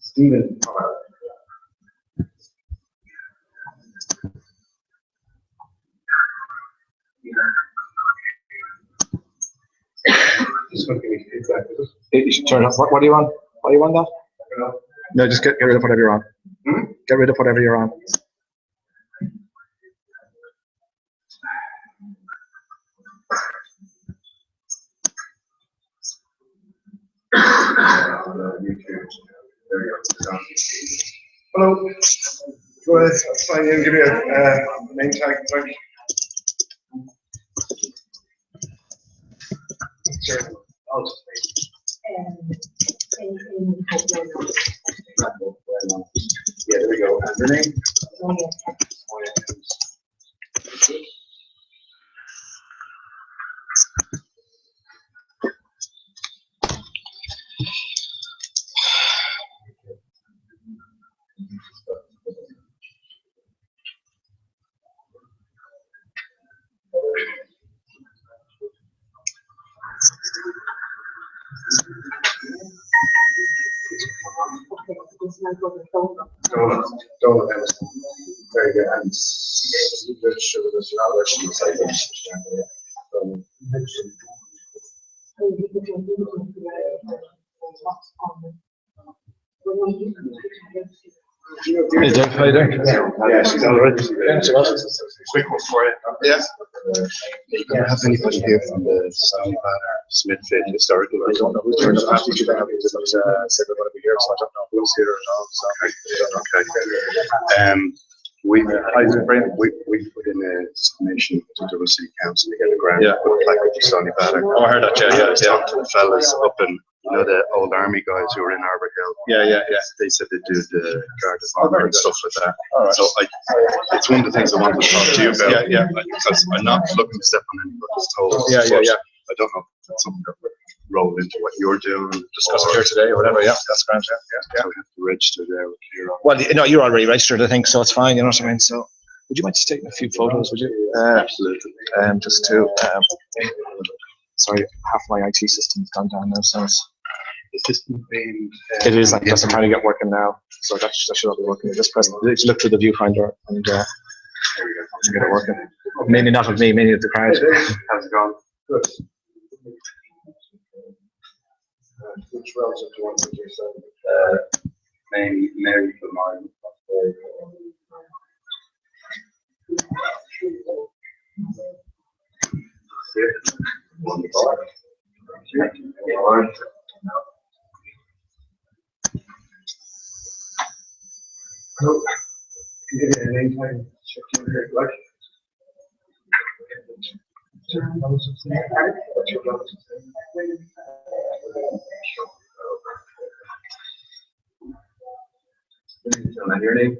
Stephen. You should turn up. What do you want? What do you want that? No, just get rid of whatever you're on. Get rid of whatever you're on. Hello. Go ahead. I'll sign in and give you a name tag. Sure. I'll just yeah, there we go. And your name? Donald Emerson. Very good. And Rich with us now. Hey, Jeff, how you doing? Yeah, she's all right. Quick one for you. Yes. You don't have anybody here from the Smithfield Historical. I don't know who's doing the past teacher. They have said they're going to be here, so I don't know who's here or not. So Okay. We put in a submission to the City Council to get a grant for the plaque of Sonny Baddock. Oh, I heard that. Yeah. Talked to the fellas up in, the old army guys who were in Arbor Hill. Yeah. They said they do the Guard of Honor and stuff like that. All right. So it's one of the things I wanted to talk to you about. Yeah. Because I'm not looking to step on anybody's toes. Yeah. I don't know if that's something that would roll into what you're doing. Discuss it here today or whatever. Yeah, that's grand. Yeah. So we have to register there with your own. Well, no, you're already registered, I think, so it's fine. You know what I mean? So, would you mind just taking a few photos? Would you? Absolutely. Just to. Sorry, half my IT system's gone down now, so it's. Is this being? It is. I'm just trying to get working now, so that should all be working. Just press. Just look through the viewfinder and get it working. Mainly not of me, mainly of the crowd. How's it gone? Good. Which relative to one that you said? Mary from Ireland. Can you give me a name tag? Check in here, like. And your name?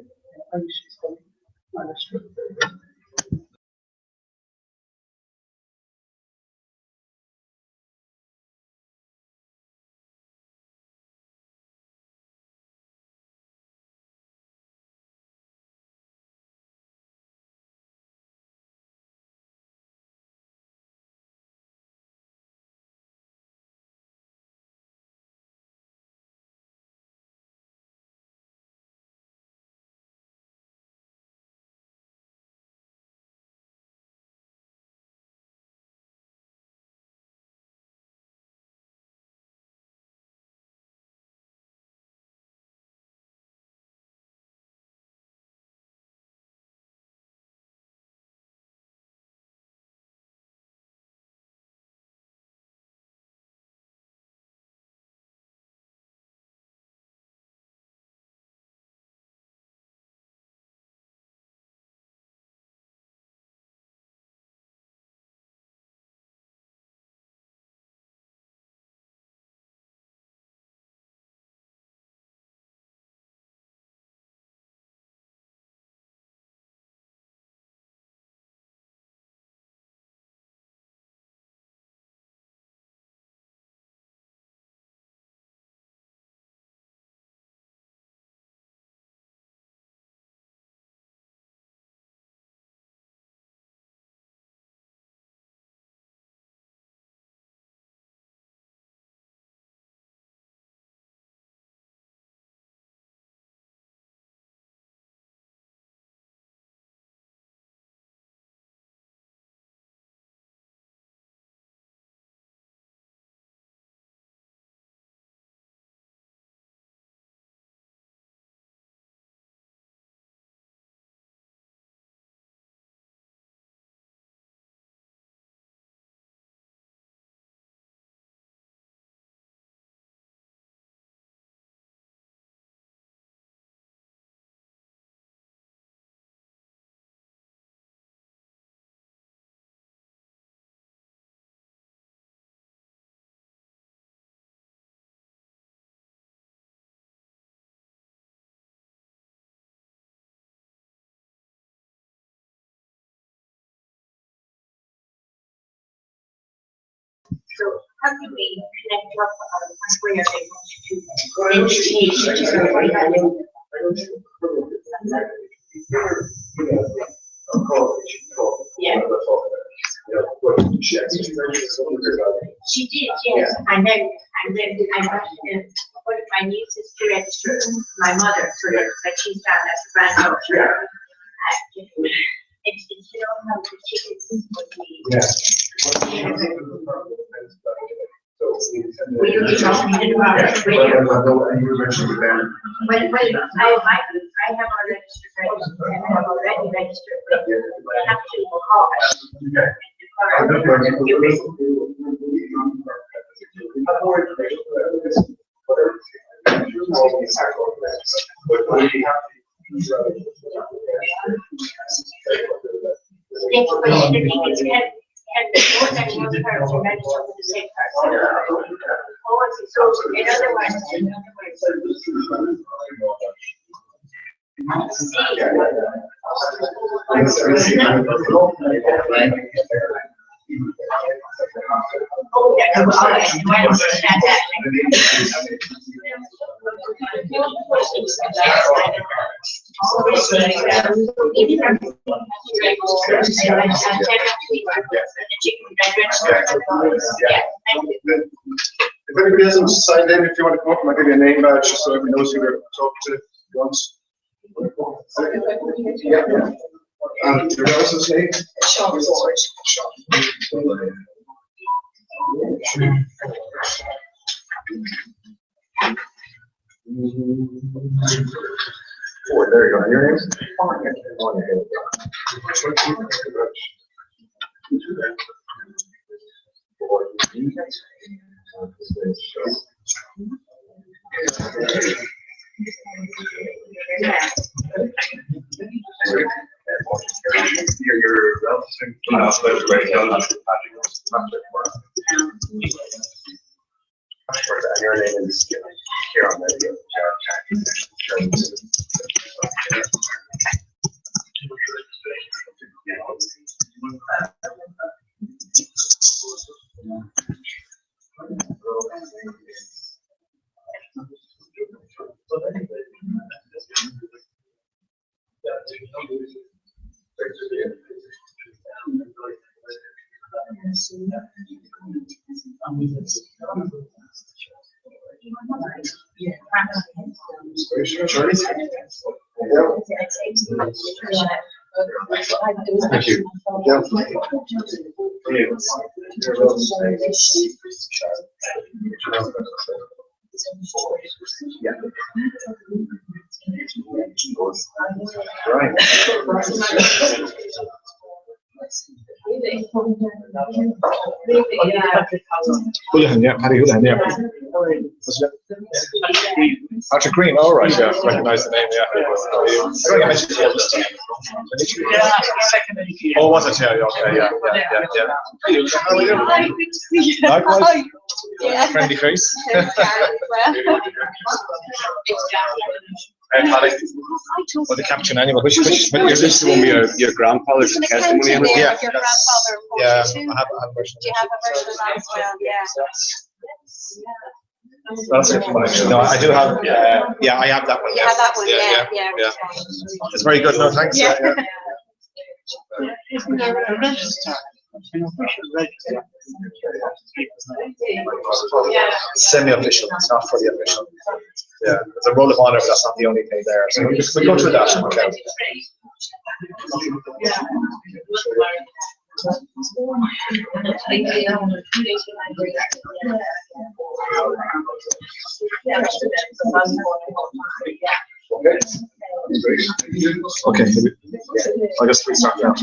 So how can we connect up where they want to Yeah. She did, yes. And then I wanted to put my nieces to register my mother so that she's down as a granddaughter. It's you know how the tickets would be. Will you be talking about it? Well, you mentioned with them. Well, I have already registered, but I have to call. Yes, but the thing is, can more than one person register with the same person? So, in other words, If anybody hasn't signed in, if you want to come up, I'll give you a name badge just so everybody knows who you're talking to once. Yeah. And your else's name? Sean Ford. Ford, there you go. And your name? Your name is here on that. Thank you. Houlihan, yeah, Paddy Houlihan, yeah. What's that? Archer Green, all right, yeah, recognize the name, yeah. I think I mentioned it. Oh, was it? Yeah, okay, yeah. How are you? Likewise. Yeah. Friendly face. Paddy, well, the caption anyway, which Is this the one with your grandfather's testimony in it? Yeah. Your grandfather Yeah, reported too. I have a version. Do you have a version of that as well? Yeah. That's it. No, I do have, yeah, I have that one. You have that one, yeah. It's very good, no, thanks. Yeah. Isn't there a register? We should register. Semi-official, it's not fully official. Yeah, it's a roll of honor, but that's not the only thing there. So we go through that. Okay. Okay, I guess we start now.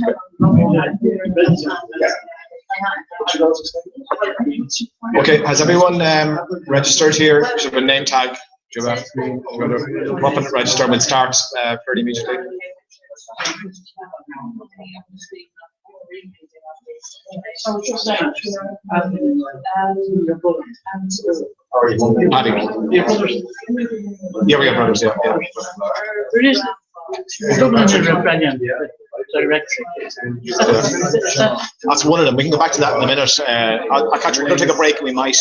Okay, has everyone registered here? Should have a name tag. Do you have a come up and register? We'll start fairly immediately. Paddy. Yeah, we got brothers, yeah. There is Dublin is rebellion there. directly. That's one of them. We can go back to that in a minute. I'll catch you. We're going to take a break and we might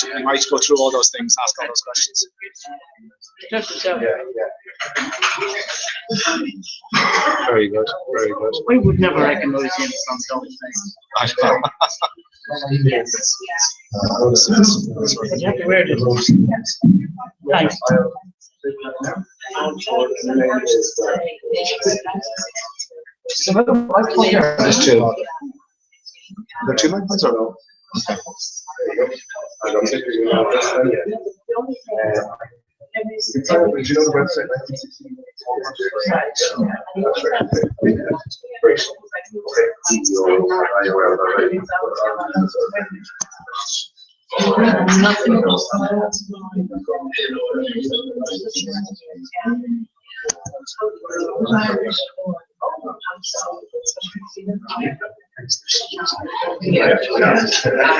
go through all those things, ask all those questions. Just so Very good, very good. we would never recognise him from those things. But you have to wear this. Thanks. There's two. There are two microphones or no? Okay. I don't think you know this one yet. You can find it, you know the website, 1916. Great. Are you aware of that, right?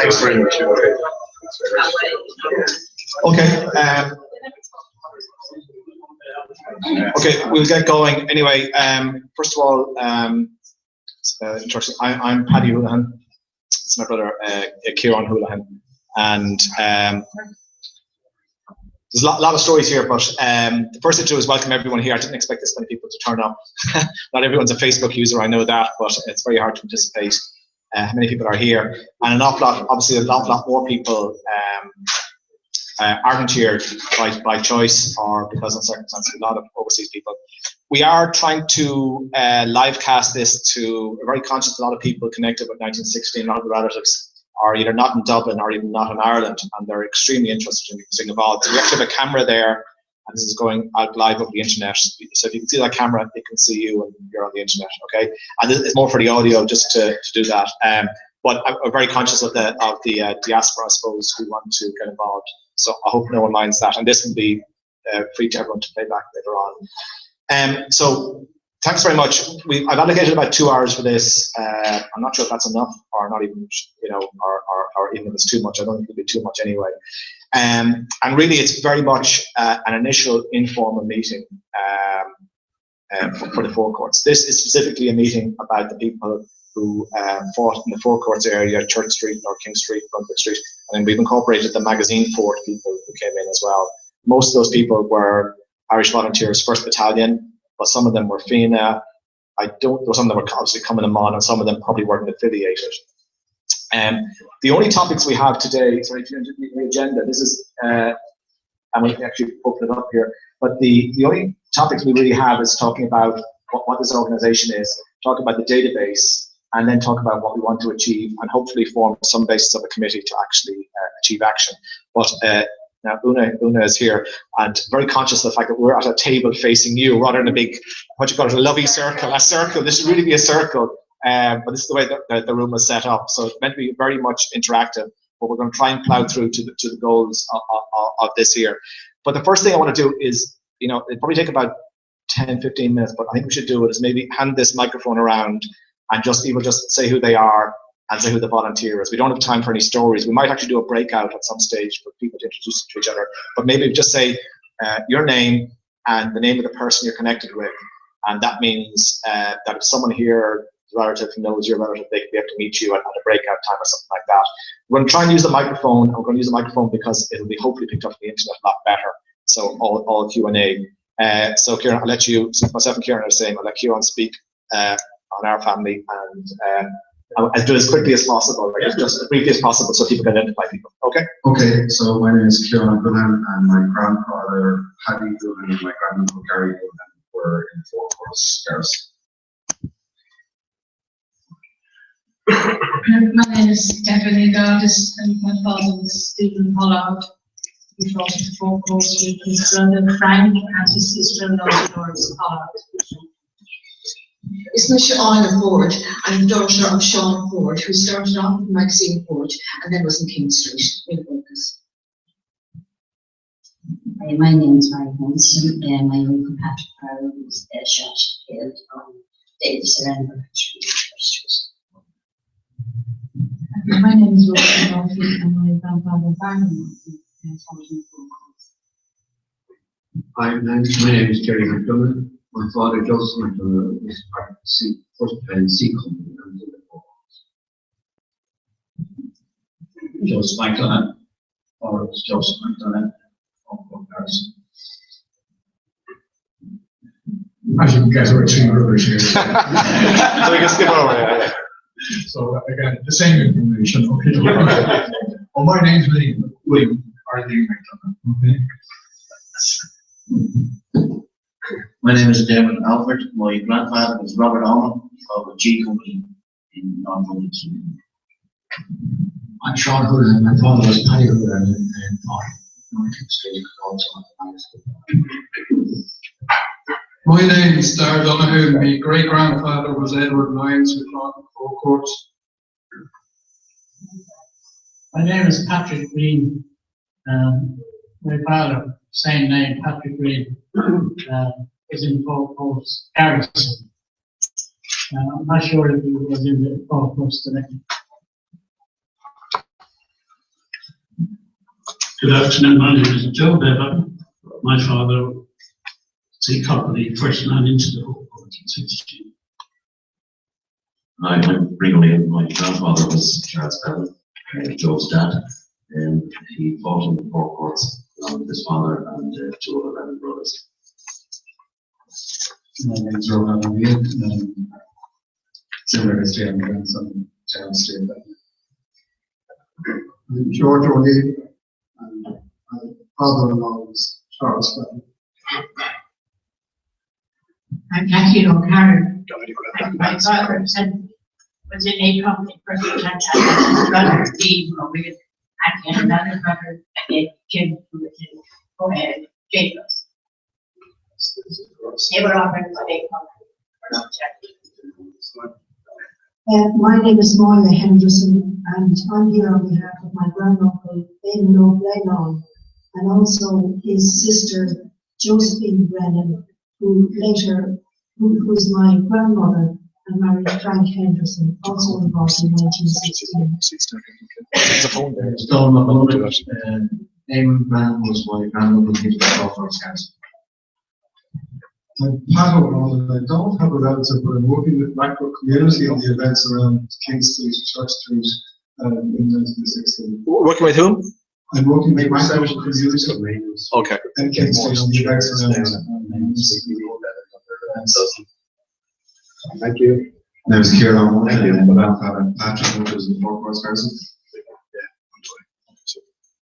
Thanks very much. Okay. Okay, we'll get going. Anyway, first of all, I'm Paddy Houlihan. It's my brother, Kieran Houlihan. And there's a lot of stories here, but the first thing to do is welcome everyone here. I didn't expect this many people to turn up. Not everyone's a Facebook user, I know that, but it's very hard to anticipate how many people are here. And an awful lot, obviously an awful lot more people aren't here by choice or because of circumstances, a lot of overseas people. We are trying to live cast this to, we're very conscious a lot of people connected with 1916, a lot of the relatives are either not in Dublin or even not in Ireland, and they're extremely interested in getting involved. So we actually have a camera there, and this is going out live over the internet. So if you can see that camera, they can see you and you're on the internet, okay? And this is more for the audio, just to do that. But I'm very conscious of the diaspora, I suppose, who want to get involved. So I hope no one minds that, and this will be free to everyone to play back later on. So thanks very much. I've allocated about 2 hours for this. I'm not sure if that's enough or not even, or even if it's too much. I don't think it'll be too much anyway. And really, it's very much an initial informal meeting for the Four Courts. This is specifically a meeting about the people who fought in the Four Courts area, Church Street or King Street, Brunswick Street, and then we've incorporated the magazine Fort people who came in as well. Most of those people were Irish Volunteers, 1st Battalion, but some of them were FINA. Some of them were obviously coming in on, and some of them probably weren't affiliated. The only topics we have today, sorry, the agenda, this is, and we can actually open it up here, but the only topics we really have is talking about what this organization is, talk about the database, and then talk about what we want to achieve, and hopefully form some basis of a committee to actually achieve action. But now Una is here, and very conscious of the fact that we're at a table facing you, rather than a big, what you call it, a lovey circle, a circle. This should really be a circle, but this is the way that the room was set up. So it's meant to be very much interactive, but we're going to try and plow through to the goals of this year. But the first thing I want to do is, it'll probably take about 10, 15 minutes, but I think we should do it is maybe hand this microphone around and people just say who they are and say who the volunteer is. We don't have time for any stories. We might actually do a breakout at some stage for people to introduce to each other, but maybe just say your name and the name of the person you're connected with. And that means that if someone here, relative who knows your relative, they can be able to meet you at a breakout time or something like that. We're going to try and use the microphone. And we're going to use the microphone because it'll be hopefully picked up on the internet a lot better. So all Q&A. So Kieran, I'll let you, since myself and Kieran are the same, I'll let Kieran speak on our family, and I'll do it as quickly as possible, like just as briefly as possible, so people can identify people. Okay? Okay, so my name is Kieran Houlihan, and my grandfather, Paddy Houlihan, and my granduncle, Gary Houlihan, were in Four Courts Garrison. My name is Stephanie Gardis, and my father was Stephen Pollard. He fought at the Four Courts with his brother Frank and his sister-in-law Doris Pollard. It's Michelle Ford. I'm the daughter of Sean Ford, who started off in Maxine Ford and then was in King Street in Focus. My name is Mary Hanson, and my uncle Patrick Farrell was shot killed on Davis Surrender Street. My name is Rosie Murphy, and my grandfather Barney Murphy fought in the Four Courts. My name is Jerry McDonough, My father, Joseph McDonough, was part of the first sea company and did it for Joseph McDonough, or it's Joseph McDonough of Paris. As you guys are two brothers here. So we can skip over, yeah. So again, the same information, okay? Well, my name's William Harley McDonough, okay? My name is David Alford. My grandfather was Robert Allman of the G Company in Northumberland. I'm Sean Hood, and my father was Paddy Hood, and Norton Street, also on the high school. My name is Dar Donoghue. My great grandfather was Edward Lyons, who fought in Four Courts. My name is Patrick Green. My father, same name, Patrick Green, was in Four Courts, Garrison. I'm not sure if he was in the Four Courts today. Good afternoon, my name is Joe Bevan. My father, Sea Company, first man into the whole port in 16. I'm Ringo. My grandfather was Charles Bevan, Joe's dad, and he fought in the Four Courts along with his father and two other Bevan brothers. My name is Rohan O'Neill. Similar history, I'm grandson, Charles Street. George O'Neill, and my father-in-law was Charles Bevan. I'm Kathleen O'Carroll. My father was in a company for the time, and his brother, Dean, with and another brother, Jim, who was in Jacobs. They were all in the same company. My name is Moira Henderson, and I'm here on behalf of my granduncle, Eamon O'Blennon, and also his sister, Josephine Brennan, who was my grandmother and married Frank Henderson, also involved in 1916. There's a phone there. Don McDonough, Eamon Brennan was my grandmother, he was the Crawford's house. I'm Pat O'Brien, and I don't have a relative, but I'm working with Macro Community on the events around King Street, Church Street in 1916. Working with whom? I'm working with Macro Community Okay. and King Street on the events around. Thank you. My name is Kieran. Thank you. My grandfather Patrick, who was in Four Courts person.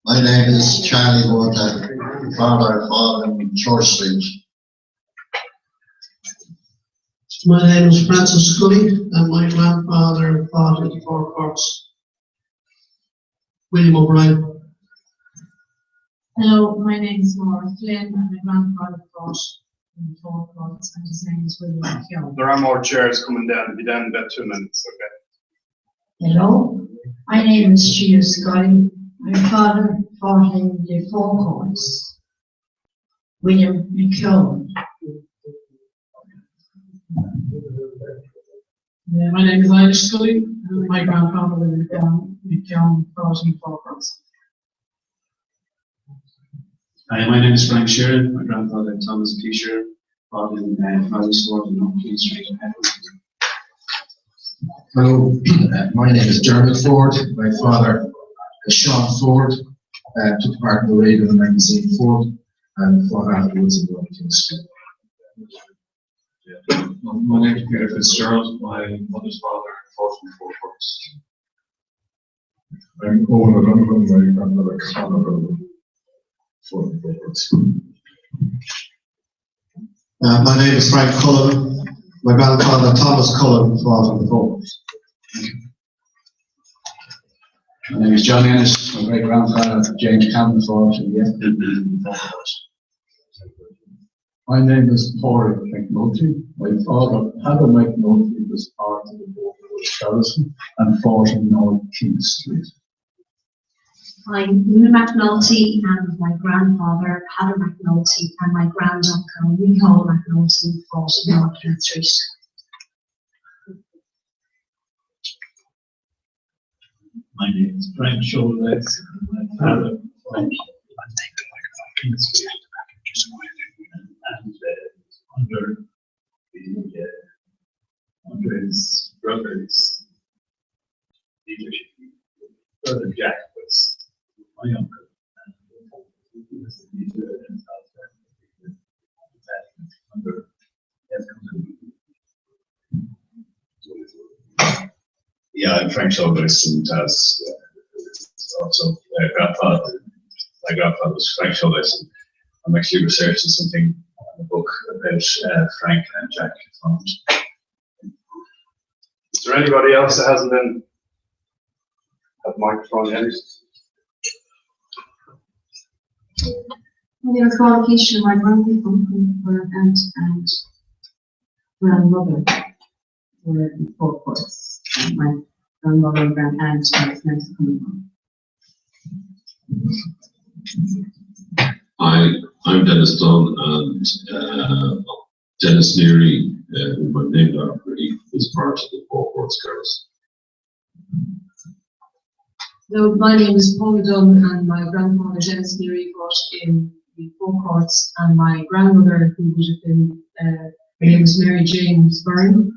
My name is Charlie Water. Father fought in Church Street. My name is Francis Scully, and my grandfather fought in the Four Courts. William O'Brien. Hello, my name is Maura Flynn, and my grandfather fought in the Four Courts, and his name is William Keogh. There are more chairs coming down, be down in about 2 minutes, okay? Hello, my name is Sheila Scully. My father fought in the Four Courts. William McKeown. My name is Irish Scully, and my grandfather was McKeown fought in Four Courts. Hi, my name is Frank Sheeran. My grandfather Thomas P. Sheeran fought in Francis Ford and on King Street. Hello, my name is Dermot Ford. My father is Sean Ford. Took part in the raid of the magazine Ford and fought afterwards in King Street. My name is Peter Fitzgerald. My mother's father fought in Four Courts. I'm Owen O'Donovan. My grandmother Conor O'Donovan fought in Four Courts. My name is Frank Cullen. My grandfather Thomas Cullen fought in the Four Courts. My name is John Ennis. My great grandfather James Campbell fought in the Four Courts. My name is Paul McNulty. My father, Paddy McNulty, was part of the Four Courts garrison and fought in North King Street. I'm Una McNulty, and my grandfather, Paddy McNulty, and my granduncle, Nicole McNulty, fought in North King Street. My name is Frank Sholex. My father fought King Street. And under Andre's brother's leadership. Brother Jack was my uncle. And he was the leader in South under yeah, I'm Frank Shoulders, and as also grandfather. My grandfather was Frank Shoulders, and I'm actually researching something in a book about Frank and Jack. Is there anybody else that hasn't been at the microphone yet? My name is Paula Keisha, my grandmother and grandmother were in Four Courts. My grandmother and grandaunt was meant to come home. I'm Dennis Dunn, and Dennis Neary, who my named after, is part of the Four Courts Girls. So my name is Paula Dunn, and my grandfather Dennis Neary fought in the Four Courts, and my grandmother, who would have been, her name was Mary Jane Byrne,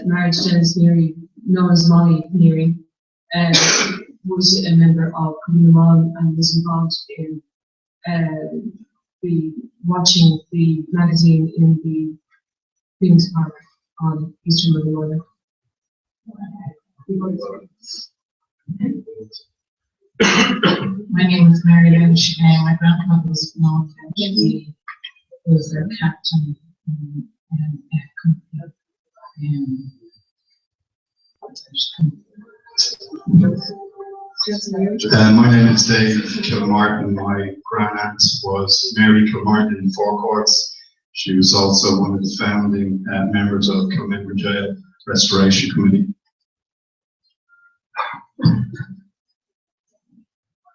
married to Dennis Neary, known as Molly Neary, was a member of Communal and was involved in watching the magazine in the Queen's Park on Eastern Northern Ireland. My name is Mary Lynch, and my grandmother was known as she was a captain and my name is Dave Kilmartin. My grandaunt was Mary Kilmartin in Four Courts. She was also one of the founding members of Kilmember Jail Restoration Committee.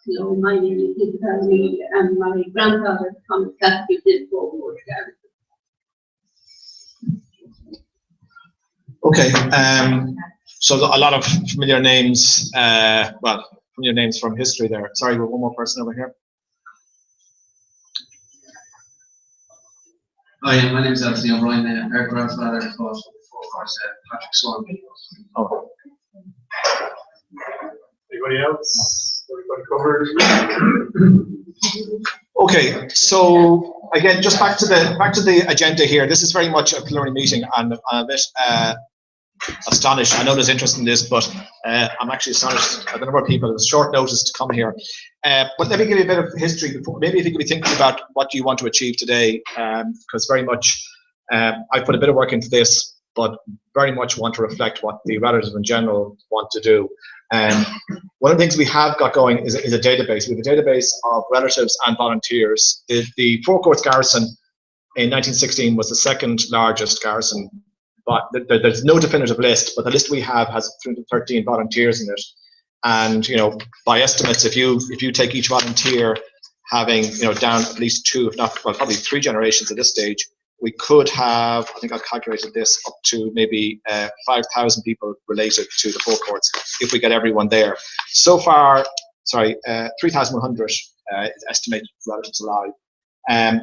Hello, my name is Isabel Lee, and my grandfather Thomas Cassidy did Four Courts Garrison. Okay, so a lot of familiar names, well, familiar names from history there. Sorry, we have one more person over here. Hi, my name is Anthony O'Brien. Our grandfather fought for Four Courts, Patrick Swan. Oh. Anybody else? Everybody covered? Okay, so again, just back to the agenda here. This is very much a preliminary meeting, and I'm a bit astonished. I know there's interest in this, but I'm actually astonished at the number of people. It was short notice to come here. But let me give you a bit of history before. Maybe if you could be thinking about what you want to achieve today, because very much I put a bit of work into this, but very much want to reflect what the relatives in general want to do. One of the things we have got going is a database. We have a database of relatives and volunteers. The Four Courts Garrison in 1916 was the second largest garrison, but there's no definitive list, but the list we have has 313 volunteers in it. And, you know, by estimates, if you take each volunteer having, you know, down at least two, if not, well, probably three generations at this stage, we could have, I think I've calculated this, up to maybe 5,000 people related to the Four Courts if we get everyone there. So far, 3,100 estimated relatives alive.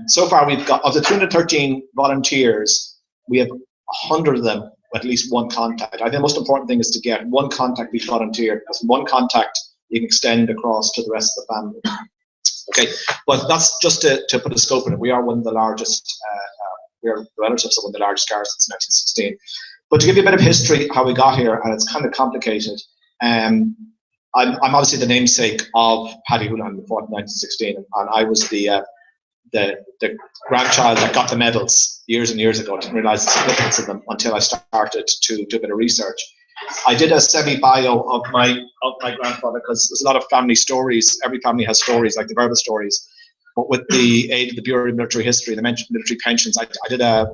So far, we've got, of the 313 volunteers, we have 100 of them with at least one contact. I think the most important thing is to get one contact with each volunteer, because one contact you can extend across to the rest of the family. Okay, but that's just to put a scope in it. We are one of the largest, we are relatives of one of the largest garrisons in 1916. But to give you a bit of history, how we got here, and it's kind of complicated. I'm obviously the namesake of Paddy Houlihan, who fought in 1916, and I was the grandchild that got the medals years and years ago. I didn't realise the significance of them until I started to do a bit of research. I did a semi-bio of my grandfather, because there's a lot of family stories. Every family has stories, like the verbal stories. But with the aid of the Bureau of Military History, they mentioned military pensions. I did a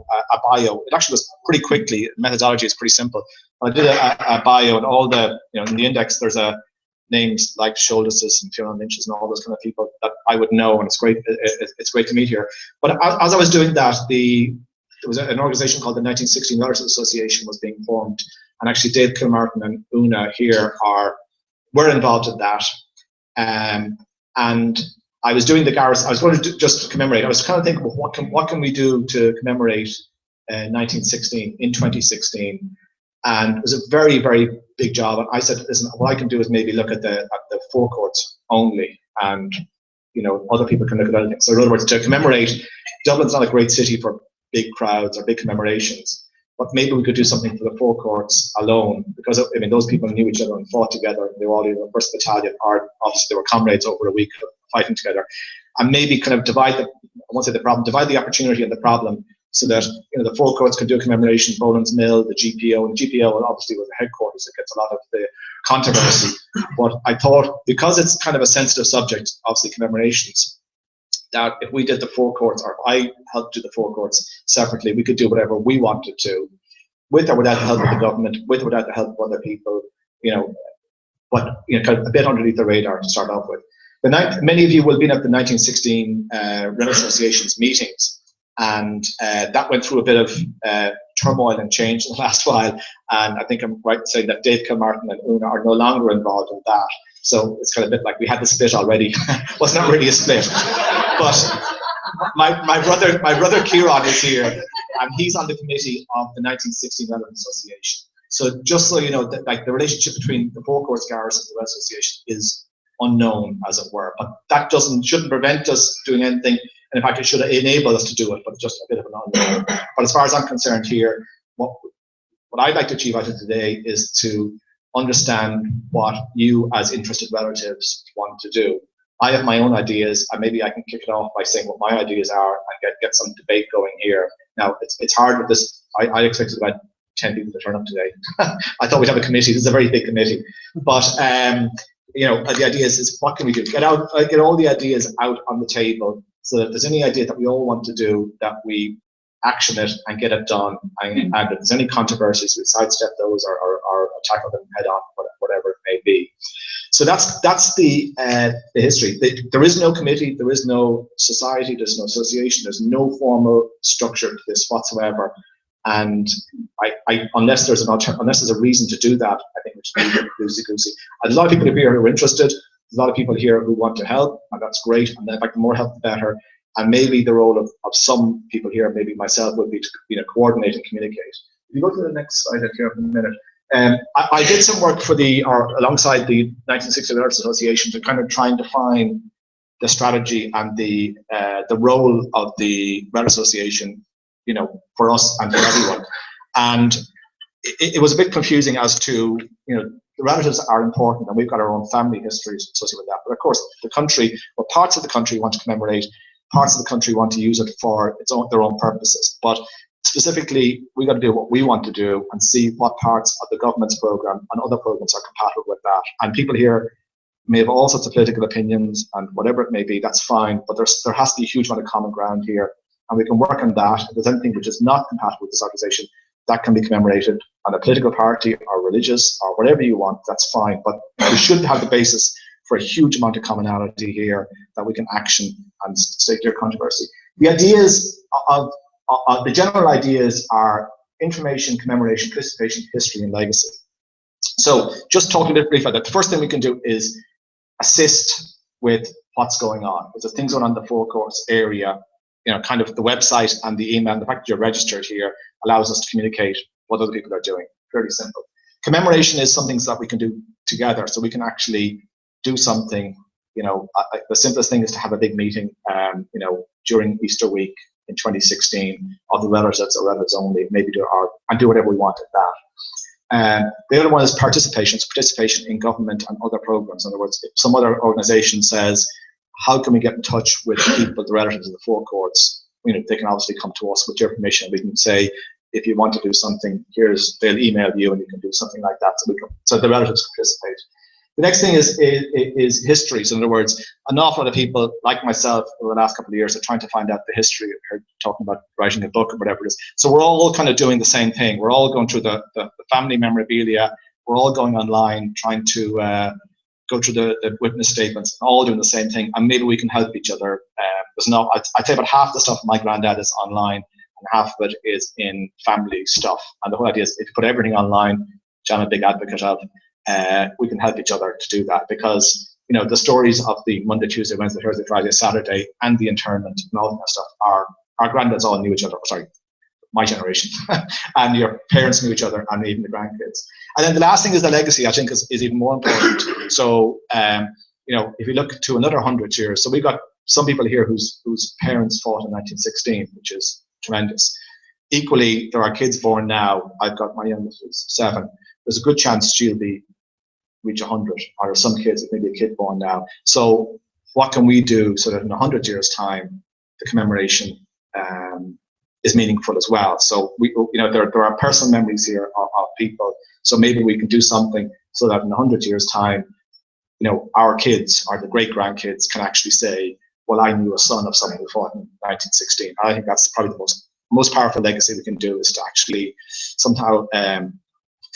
bio. It actually was pretty quickly. The methodology is pretty simple. I did a bio, and all the, you know, in the index there's names like Shouldeses and Fiona Lynch's and all those kind of people that I would know, and it's great. It's great to meet here. But as I was doing that, there was an organisation called the 1916 Relatives Association was being formed, and actually Dave Kilmartin and Una here were involved in that. And I was doing the garrison. I was going to just commemorate. I was kind of thinking, well, what can we do to commemorate 1916, in 2016. And it was a very, very big job. And I said, listen, what I can do is maybe look at the forecourts only, and other people can look at other things. So in other words, to commemorate, Dublin's not a great city for big crowds or big commemorations, but maybe we could do something for the forecourts alone, because I mean those people knew each other and fought together. They were all in the 1st Battalion, or obviously they were comrades over a week of fighting together, and maybe kind of divide the opportunity and the problem, so that the forecourts can do a commemoration, Boland's Mill, the GPO, and GPO obviously was the headquarters. It gets a lot of the controversy, but I thought, because it's kind of a sensitive subject, obviously commemorations, that if we did the forecourts, or I helped do the forecourts separately, we could do whatever we wanted to, with or without the help of the government, with or without the help of other people, but kind of a bit underneath the radar to start off with. Many of you will have been at the 1916 Red Association's meetings, and that went through a bit of turmoil and change in the last while, and I think I'm right in saying that Dave Kilmartin and Una are no longer involved in that. So it's kind of a bit like we had the split already. Well, it's not really a split, but my brother Kieran is here, and he's on the committee of the 1916 Red Association. So just so you know, that like the relationship between the forecourts garrison and the Red Association is unknown, as it were. But that shouldn't prevent us doing anything. And in fact, it should enable us to do it, but just a bit of an unknown. But as far as I'm concerned here, what I'd like to achieve out of today is to understand what you as interested relatives want to do. I have my own ideas, and maybe I can kick it off by saying what my ideas are and get some debate going here. Now, it's hard with this. I expected about 10 people to turn up today. I thought we'd have a committee. This is a very big committee. But, the idea is what can we do? Get all the ideas out on the table, so that if there's any idea that we all want to do, that we action it and get it done. And if there's any controversies, we sidestep those or tackle them head on, whatever it may be. So that's the history. There is no committee, there is no society, there's no association, there's no formal structure to this whatsoever. And unless there's a reason to do that, I think we should be loosey-goosey. A lot of people here who are interested. There's a lot of people here who want to help, and that's great. And in fact, the more help, the better. And maybe the role of some people here, maybe myself, would be to coordinate and communicate. If you go to the next slide here in a minute. I did some work alongside the 1960 Red Association to kind of try and define the strategy and the role of the Red Association, for us and for everyone. And it was a bit confusing as to, the relatives are important, and we've got our own family histories associated with that. But of course, the country, or parts of the country, want to commemorate. Parts of the country want to use it for their own purposes. But specifically, we got to do what we want to do and see what parts of the government's program and other programs are compatible with that. And people here may have all sorts of political opinions, and whatever it may be, that's fine. But there has to be a huge amount of common ground here, and we can work on that. If there's anything which is not compatible with this organisation, that can be commemorated on a political party or religious or whatever you want. That's fine. But we should have the basis for a huge amount of commonality here that we can action and stay clear of controversy. The ideas the general ideas are information, commemoration, participation, history, and legacy. So just talking a bit briefly about that, the first thing we can do is assist with what's going on. If there's things going on in the forecourts area, kind of the website and the email, and the fact that you're registered here allows us to communicate what other people are doing. Fairly simple. Commemoration is something that we can do together, so we can actually do something. The simplest thing is to have a big meeting, during Easter week in 2016 of the relatives or relatives only, maybe do whatever we want at that. The other one is participation. So participation in government and other programs. In other words, if some other organisation says, how can we get in touch with people, the relatives of the forecourts? They can obviously come to us with your permission. We can say, if you want to do something, they'll email you and you can do something like that. So the relatives can participate. The next thing is history. So in other words, an awful lot of people, like myself, over the last couple of years, are trying to find out the history. Or talking about writing a book or whatever it is. So we're all kind of doing the same thing. We're all going through the family memorabilia. We're all going online, trying to go through the witness statements, all doing the same thing. And maybe we can help each other. I'd say about half the stuff my granddad is online, and half of it is in family stuff. And the whole idea is, if you put everything online, which I'm a big advocate of, we can help each other to do that, because the stories of the Monday, Tuesday, Wednesday, Thursday, Friday, Saturday, and the internment and all that stuff our granddads all knew each other. Sorry, my generation, and your parents knew each other, and even the grandkids. And then the last thing is the legacy, I think, is even more important. So, you know, if you look to another 100 years, so we've got some people here whose parents fought in 1916, which is tremendous. Equally, there are kids born now. I've got my youngest who's 7. There's a good chance she'll reach 100, or there's some kids, maybe a kid born now. So what can we do so that in 100 years' time, the commemoration is meaningful as well? So we, you know, there are personal memories here of people. So maybe we can do something so that in 100 years' time, you know, our kids or the great grandkids can actually say, well, I knew a son of someone who fought in 1916. I think that's probably the most powerful legacy we can do, is to actually somehow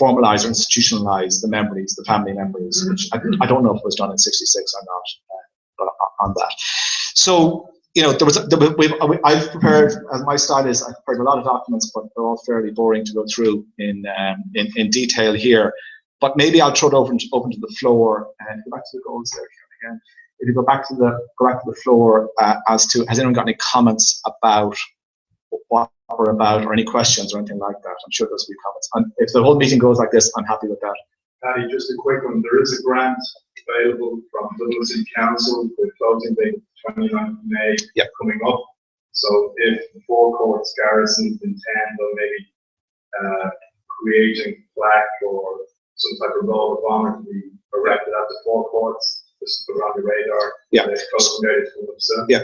formalize or institutionalize the memories, the family memories, which I don't know if it was done in 66 or not, but on that. So, you know, I've prepared, as my style is, I've prepared a lot of documents, but they're all fairly boring to go through in detail here. But maybe I'll throw it over to the floor and go back to the goals there again. If you go back to the floor as to, has anyone got any comments about what we're about, or any questions or anything like that? I'm sure there's a few comments. And if the whole meeting goes like this, I'm happy with that. Patty, just a quick one. There is a grant available from Dublin City Council with closing date 29th of May coming up. So if the forecourts garrisons intend on maybe creating plaque or some type of roll of honour to be erected at the forecourts, just put it on the radar.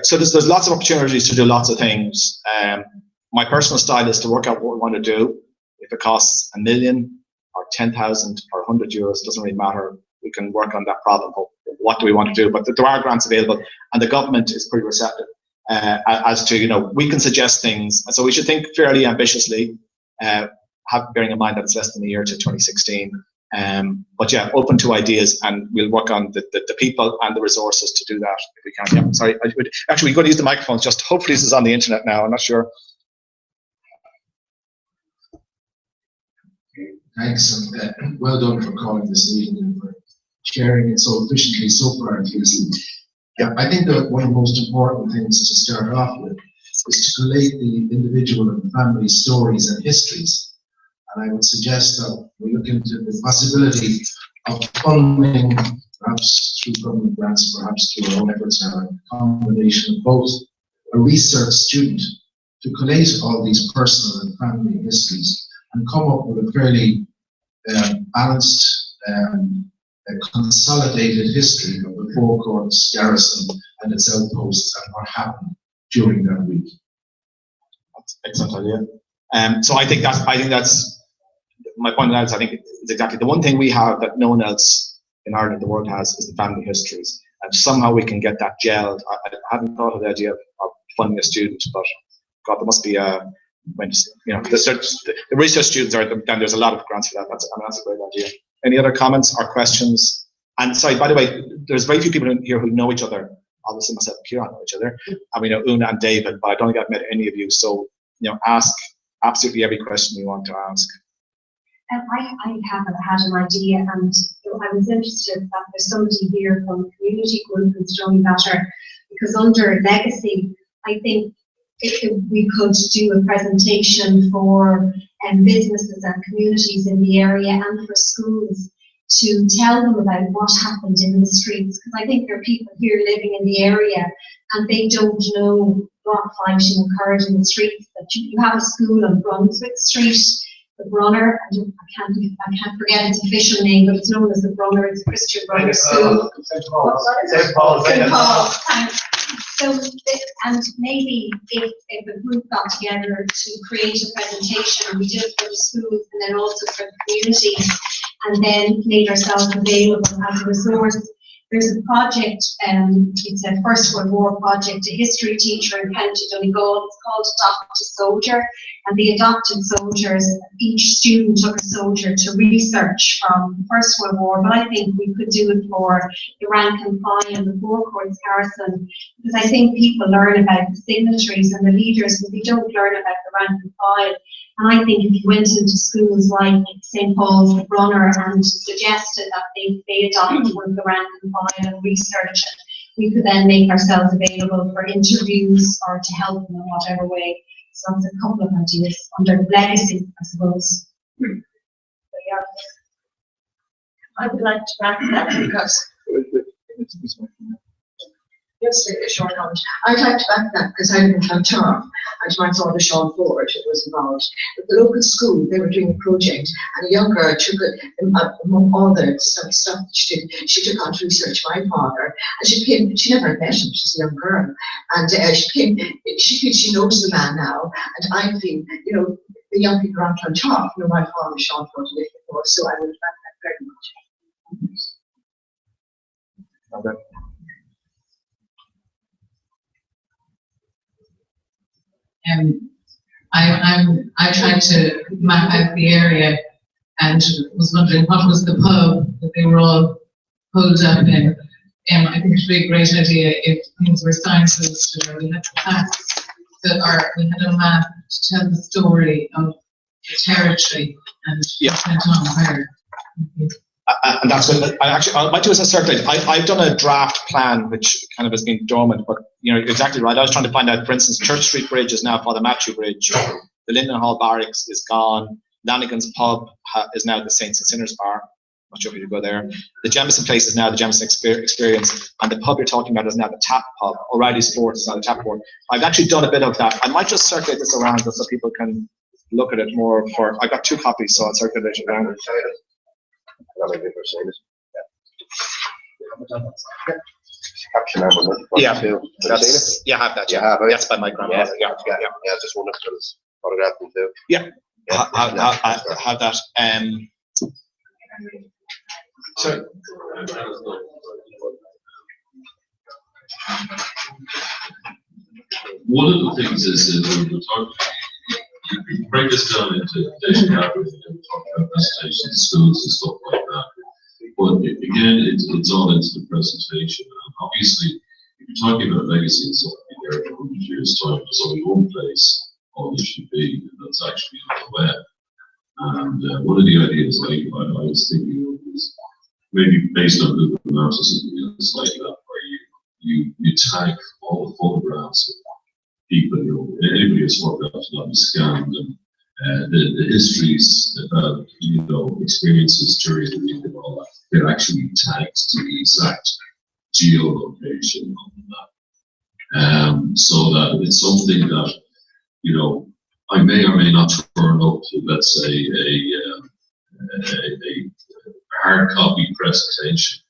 So there's lots of opportunities to do lots of things. My personal style is to work out what we want to do. If it costs $1 million or 10,000 or 100 euros, doesn't really matter. We can work on that problem. What do we want to do? But there are grants available, and the government is pretty receptive as to, you know, we can suggest things. So we should think fairly ambitiously, bearing in mind that it's less than a year to 2016. But yeah, open to ideas, and we'll work on the people and the resources to do that if we can. Yeah, sorry. Actually, we're going to use the microphones. Just hopefully this is on the internet now. I'm not sure. Thanks, and well done for calling this meeting and for sharing it so efficiently so far. Yeah, I think that one of the most important things to start off with is to collate the individual and family stories and histories. And I would suggest that we look into the possibility of funding, perhaps through government grants, perhaps through our own efforts, or a combination of both, a research student to collate all these personal and family histories and come up with a fairly balanced, consolidated history of the forecourts garrison and its outposts and what happened during that week. That's an excellent idea. So I think that's my point. Now is I think it's exactly the one thing we have that no one else in Ireland, the world has, is the family histories, and somehow we can get that gelled. I hadn't thought of the idea of funding a student, but God, there must be when you know the research students are, then there's a lot of grants for that. That's a great idea. Any other comments or questions? And sorry, by the way, there's very few people in here who know each other. Obviously, myself and Kieran know each other. I mean, Una and David, but I don't think I've met any of you. So, you know, ask absolutely every question you want to ask. I haven't had an idea, and I was interested that there's somebody here from the community group in Stoneybatter, because under legacy, I think we could do a presentation for businesses and communities in the area and for schools to tell them about what happened in the streets, because I think there are people here living in the area and they don't know what fighting occurred in the streets. That you have a school on Brunswick Street, the Brunner, and I can't forget its official name, but it's known as the Brunner. It's a Christian Brunner school. St. Paul's. St. Paul's. So, and maybe if a group got together to create a presentation, and we did it for the schools and then also for the communities, and then made ourselves available as a resource. There's a project, it's a First World War project, a history teacher in County Donegal. It's called Adopt a Soldier, and the adopted soldiers, each student took a soldier to research from the First World War, but I think we could do it for the rank and file and the forecourts garrison, because I think people learn about the signatories and the leaders, but they don't learn about the rank and file. And I think if you went into schools like St. Paul's, the Brunner, and suggested that they adopt the rank and file and research it, we could then make ourselves available for interviews or to help them in whatever way. So it's a couple of ideas under legacy, I suppose. So, yeah. I would like to back that because just a short comment. I'd like to back that because I live in Clontarf and my father Sean Ford was involved. At the local school, they were doing a project and a young girl took it, among all the stuff she did, she took on to research my father and she never met him, she's a young girl. And she feels she knows the man now, and I feel, you know, the young people around Clontarf know my father Sean Ford lived before, so I would back that very much. Okay. I tried to map out the area and was wondering what was the pub that they were all pulled up in. I think it would be a great idea if things were sciences, you know, we had the facts that are, we had a map to tell the story of the territory and what went on where. And that's good. I might do as a circulate. I've done a draft plan which kind of has been dormant, but you know, exactly right. I was trying to find out, for instance, Church Street Bridge is now Father Matthew Bridge. The Linden Hall Barracks is gone. Lanigan's Pub is now the Saints and Sinners Bar. Not sure if you go there. The Jemison Place is now the Jemison Experience, and the pub you're talking about is now the Tap Pub. O'Reilly's Sports is now the Tap Pub. I've actually done a bit of that. I might just circulate this around just so people can look at it more. I got 2 copies, so I'll circulate it around. Yeah, that's, yeah, I have that. Yeah, that's by my grandfather. Yeah, just one of those photographed them too. Yeah, I have that. So. One of the things is that we're talking, you break this down into data gathering and talk about presentations, schools and stuff like that. But again, it's all into the presentation. And obviously, if you're talking about legacy and something there for 100 years' time, there's only one place all this should be, and that's actually on the web. And one of the ideas I was thinking of is maybe based on Google Maps or something else like that, where you tag all the photographs of people, you know, anybody who's photographs will be scanned, and the histories about, you know, experiences during the week and all that, they're actually tagged to the exact geolocation of that. So that it's something that, you know, I may or may not turn up to, let's say, a hard copy presentation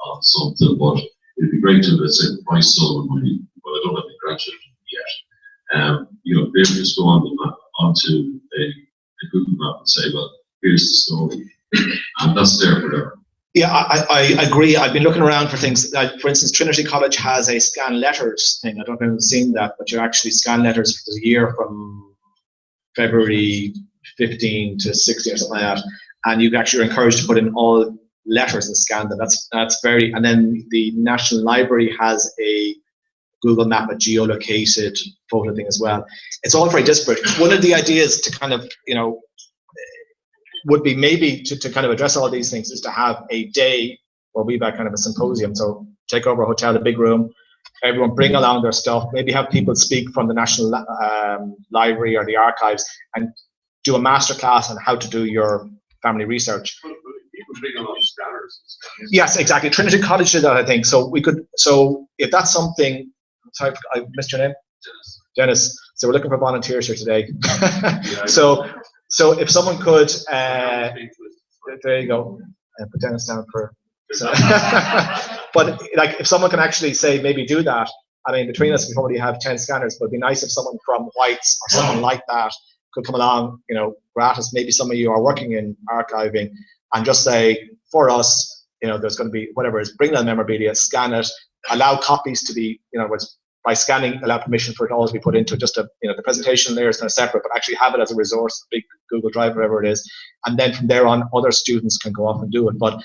on something, but it'd be great to, let's say, my son, well, I don't have the grandchildren yet, you know, be able to just go on the map, onto a Google map and say, well, here's the story, and that's there forever. Yeah, I agree. I've been looking around for things. For instance, Trinity College has a scan letters thing. I don't know if you've seen that, but you actually scan letters for the year from February 15 to 16 or something like that, and you actually are encouraged to put in all letters and scan them. That's very. And then the National Library has a Google map, a geolocated photo thing as well. It's all very disparate. One of the ideas to kind of, you know, would be maybe to kind of address all these things is to have a day where we've had kind of a symposium. So take over a hotel, a big room, everyone bring along their stuff, maybe have people speak from the National Library or the archives and do a masterclass on how to do your family research. People bring along scanners. Yes, exactly. Trinity College did that, I think. So we could, so if that's something, sorry, I missed your name? Dennis. So we're looking for volunteers here today. So if someone could, there you go, put Dennis down for. So but like, if someone can actually say maybe do that, I mean, between us we probably have 10 scanners, but it'd be nice if someone from White's or someone like that could come along, you know, gratis. Maybe some of you are working in archiving, and just say for us, you know, there's going to be whatever it is, bring that memorabilia, scan it, allow copies to be, you know, by scanning, allow permission for it all to be put into just a, you know, the presentation layer is kind of separate, but actually have it as a resource, big Google Drive, whatever it is, and then from there on, other students can go off and do it. But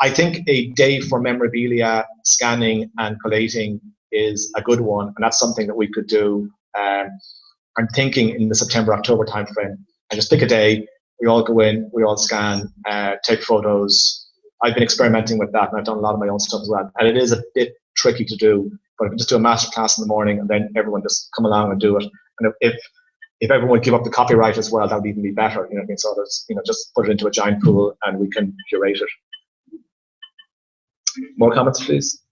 I think a day for memorabilia scanning and collating is a good one, and that's something that we could do. I'm thinking in the September-October timeframe, and just pick a day. We all go in, we all scan, take photos. I've been experimenting with that, and I've done a lot of my own stuff as well. And it is a bit tricky to do, but if you just do a master class in the morning, and then everyone just come along and do it. And if if everyone would give up the copyright as well, that would even be better. You know what I mean? So there's, just put it into a giant pool and we can curate it. More comments, please.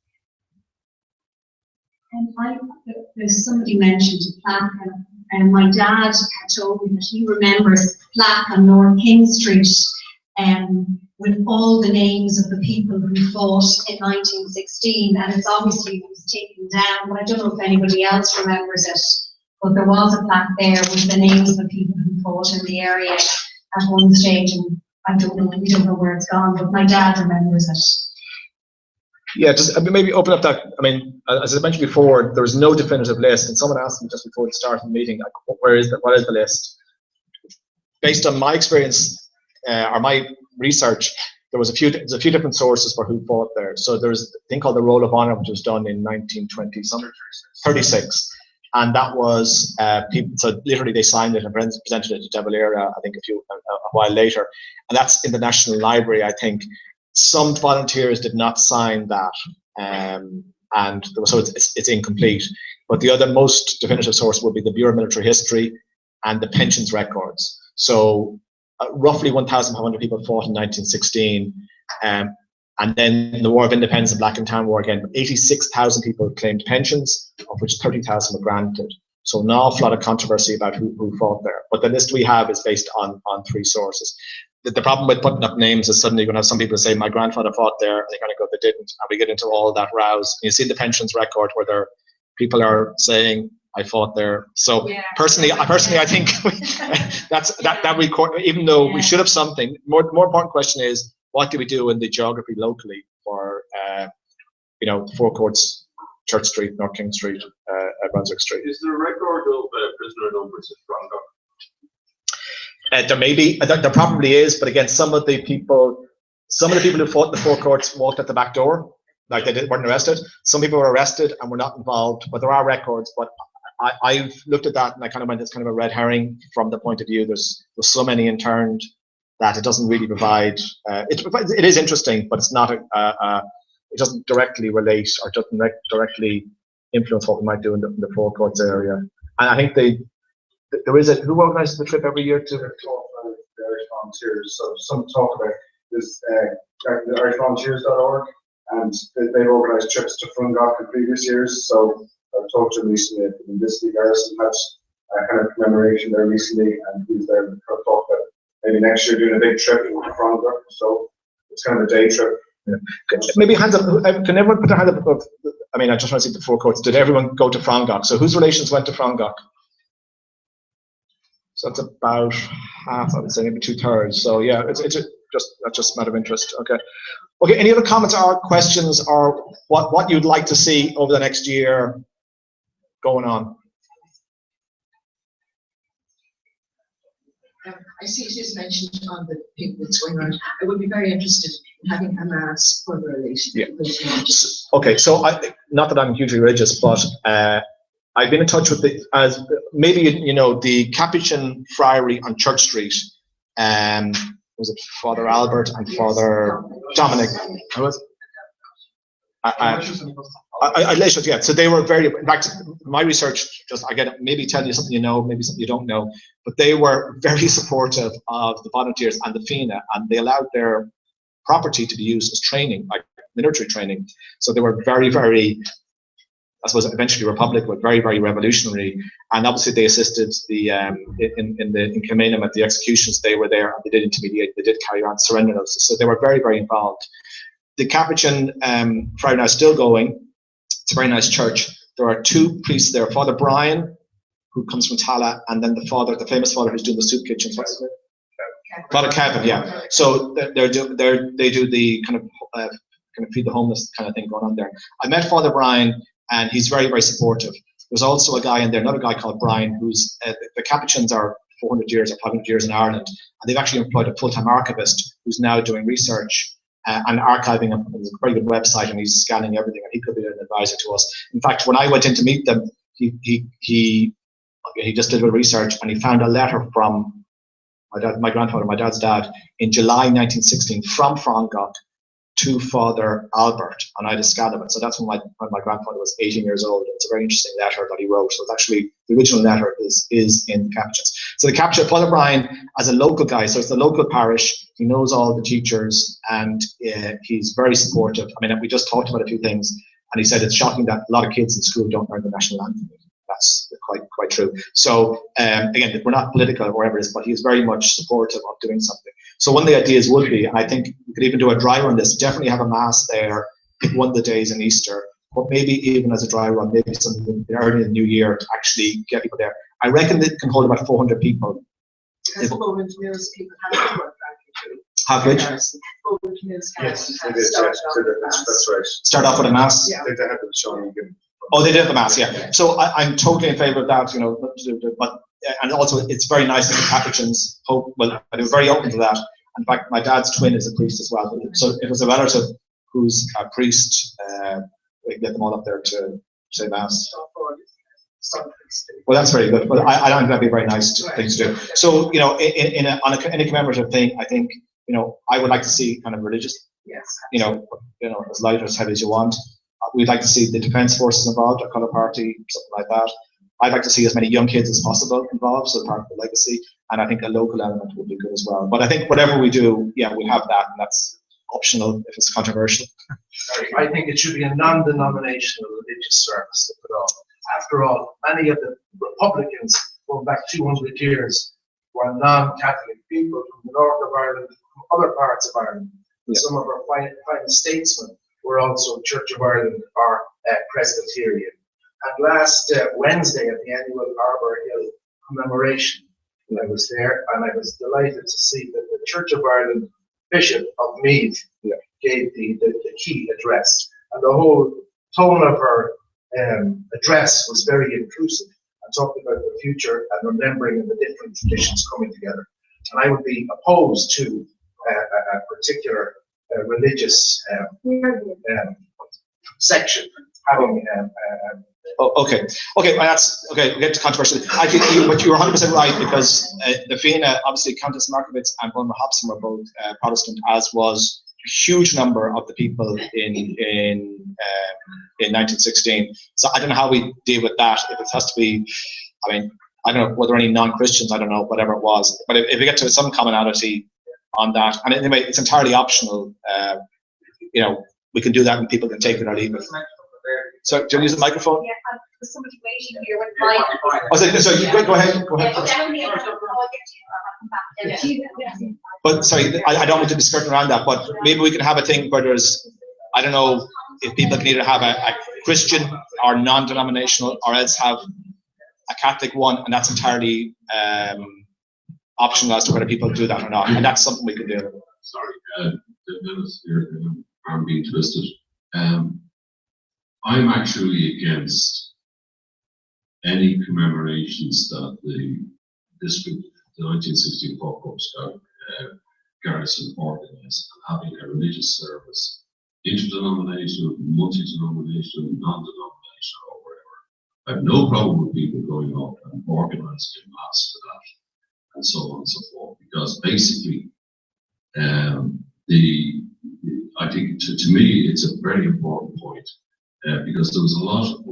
There's somebody mentioned a plaque, and my dad had told me that he remembers a plaque on North King Street with all the names of the people who fought in 1916, and it's obviously was taken down, but I don't know if anybody else remembers it. But there was a plaque there with the names of the people who fought in the area at one stage, and we don't know where it's gone, but my dad remembers it. Yeah, just maybe open up that. I mean, as I mentioned before, there was no definitive list, and someone asked me just before the start of the meeting, like, what is the list? Based on my experience or my research, there's a few different sources for who fought there. So there's a thing called the Roll of Honor, which was done in 1936, and that was people. So literally, they signed it and presented it to De Valera, I think, a while later, and that's in the National Library, I think. Some volunteers did not sign that, and so it's incomplete. But the other most definitive source would be the Bureau of Military History and the pensions records. So roughly 1,500 people fought in 1916, and then in the War of Independence and Black and Tan War again, 86,000 people claimed pensions, of which 30,000 were granted. So an awful lot of controversy about who fought there. But the list we have is based on 3 sources. The problem with putting up names is suddenly you're going to have some people say, my grandfather fought there, and they're going to go, they didn't. And we get into all that rows. You see the pensions record where people are saying, I fought there. So personally, I think that record, even though we should have something, more important question is, what do we do in the geography locally for, Four Courts, Church Street, North King Street, Brunswick Street? Is there a record of prisoner numbers at Clongock? There may be, there probably is, but again, some of the people who fought in the Four Courts walked at the back door, like weren't arrested. Some people were arrested and were not involved, but there are records. But I've looked at that and I kind of went, it's kind of a red herring from the point of view. There's so many interned that it doesn't really provide. It is interesting, but it's not it doesn't directly relate or doesn't directly influence what we might do in the Four Courts area. And I think there is who organises the trip every year to the Irish Volunteers. So some talk about this IrishVolunteers.org, and they've organised trips to Clongock in previous years. So I've talked to them recently. And this Garrison had a kind of commemoration there recently, and he was there and talked about maybe next year doing a big trip to Clongock. So it's kind of a day trip. Yeah. Maybe hands up. Can everyone put their hand up? I mean, I just want to see the Four Courts. Did everyone go to Clongock? So whose relations went to Clongock? So that's about half, I would say, maybe 2/3. So yeah, that's just a matter of interest. Okay. Any other comments or questions, or what you'd like to see over the next year going on? I see it is mentioned on the people that's going around. I would be very interested in having a mass for the relation. Yeah. Okay, so not that I'm hugely religious, but I've been in touch with the Capuchin Friary on Church Street. Was it Father Albert and Father Dominic? Yeah. So they were very. In fact, my research maybe tell you something you know, maybe something you don't know, but they were very supportive of the volunteers and the FINA, and they allowed their property to be used as training, like military training. So they were very, very. I suppose eventually Republic, but very, very revolutionary, and obviously they assisted in Kilmainham at the executions. They were there and they did intermediate. They did carry on surrender notices, so they were very, very involved. The Capuchin Friary now is still going. It's a very nice church. There are 2 priests there: Father Brian, who comes from Tala, and then the famous father who's doing the soup kitchens. What's his name? Father Kevin. Yeah. So they do the kind of feed the homeless kind of thing going on there. I met Father Brian, and he's very, very supportive. There's also a guy in there, another guy called Brian, who's the Capuchins are 400 years or 500 years in Ireland, and they've actually employed a full-time archivist who's now doing research and archiving a very good website, and he's scanning everything, and he could be an advisor to us. In fact, when I went in to meet them, he just did a research, and he found a letter from my dad's dad, in July 1916 from Clongock, to Father Albert on Ida Scalabat. So that's when my grandfather was 18 years old. It's a very interesting letter that he wrote. So it's actually, the original letter is in the Capuchins. So the Capuchin, Father Brian, as a local guy, so it's the local parish, he knows all the teachers, and he's very supportive. I mean, we just talked about a few things, and he said it's shocking that a lot of kids in school don't learn the national anthem. That's quite true. So again, we're not political or whatever it is, but he's very much supportive of doing something. So one of the ideas would be, and I think we could even do a dry run this, definitely have a mass there one of the days in Easter, but maybe even as a dry run, maybe something early in the new year to actually get people there. I reckon it can hold about 400 people. Has Bowland Mills people have work too? Have which? Bowland Mills Yes, has they did, started yes, off with that's right. Start off with a mass? Yeah. They had them showing again. Oh, they did have the mass, yeah. So I'm totally in favour of that, you know, but and also it's very nice that the Capuchins hope, well, they were very open to that. In fact, my dad's twin is a priest as well. So if it's a relative who's a priest, we can get them all up there to say mass. Well, that's very good. But I think that'd be a very nice thing to do. So, you know, in a commemorative thing, I think, you know, I would like to see kind of religious, you know, as light or as heavy as you want. We'd like to see the Defence Forces involved, a colour party, something like that. I'd like to see as many young kids as possible involved, so part of the legacy. And I think a local element would be good as well. But I think whatever we do, yeah, we'll have that, and that's optional if it's controversial. I think it should be a non-denominational religious service, if at all. After all, many of the Republicans going back 200 years were non-Catholic people from the north of Ireland, from other parts of Ireland. Yeah. Some of our finest statesmen were also Church of Ireland or Presbyterian. And last Wednesday at the annual Arbor Hill commemoration, I was there, and I was delighted to see that the Church of Ireland Bishop of Meath gave the key address. And the whole tone of her address was very inclusive and talked about the future and remembering and the different traditions coming together. And I would be opposed to a particular religious section having okay. Well, that's okay. We'll get to controversial. I think but you're 100% right, because the Fianna, obviously Countess Markievicz and Bulmer Hobson were both Protestant, as was a huge number of the people in 1916. So I don't know how we deal with that. If it has to be, I mean, I don't know whether any non-Christians, I don't know, whatever it was. But if we get to some commonality on that, and anyway, it's entirely optional. You know, we can do that, and people can take it or leave it. So, do you use the microphone? Yeah, there's somebody waiting here with mine. Oh, so you go ahead. Go ahead. But sorry, I don't want to be skirting around that. But maybe we can have a thing where there's, I don't know, if people can either have a Christian or non-denominational, or else have a Catholic one, and that's entirely optional as to whether people do that or not. And that's something we could do. Sorry, Dennis, I'm being twisted. I'm actually against any commemorations that the 1916 Corps garrison organised, and having a religious service, interdenominational, multi-denominational, non-denominational, or whatever. I have no problem with people going up and organising a mass for that, and so on and so forth, because basically, I think to me it's a very important point. Because there was a lot of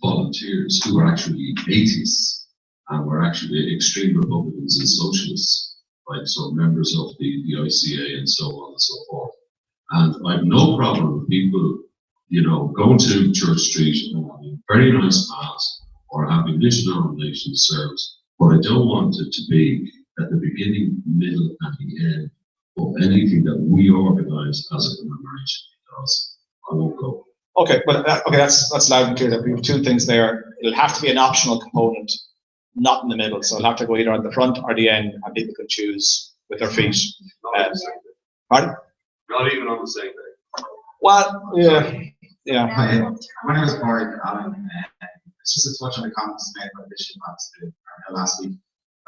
volunteers who were actually atheists and were actually extreme Republicans and socialists, like so members of the ICA and so on and so forth. And I have no problem with people, you know, going to Church Street and having very nice mass or having interdenominational service, but I don't want it to be at the beginning, middle, and the end of anything that we organise as a commemoration. I won't go. Okay, but that's loud and clear. That we have two things there. It'll have to be an optional component, not in the middle. So it'll have to go either at the front or the end, and people can choose with their feet. Pardon? Not even on the same day. Well, yeah. Hi, my name is Padraig Allen. It's just a touch on the comments made by Bishop last week.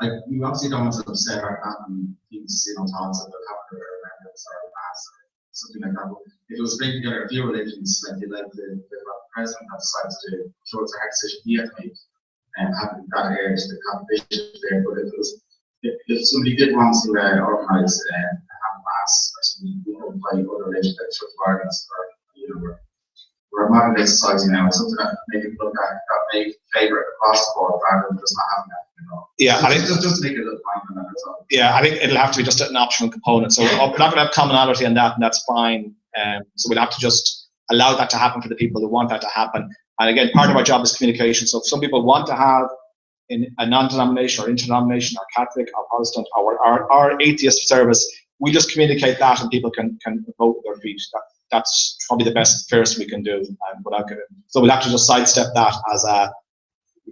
Like, we obviously don't want to upset our people's thoughts about having their members or mass or something like that. But if it was bringing together a few religions, like the president that decided to do, so it's a hard decision he had to make, and having that area to have a bishop there. But if somebody did want to organise and have a mass related to church violence, or we're a modern day society now. It's something that maybe look at that may favour it across the board rather than just not having that. Yeah, I think just make a little point on that as well. Yeah, I think it'll have to be just an optional component. So we're not going to have commonality on that, and that's fine. So we'll have to just allow that to happen for the people who want that to happen. And again, part of our job is communication. So if some people want to have in a non-denomination or interdenomination or Catholic or Protestant or atheist service, we just communicate that, and people can vote with their feet. That's probably the best, fairest we can do. So we'll have to just sidestep that as a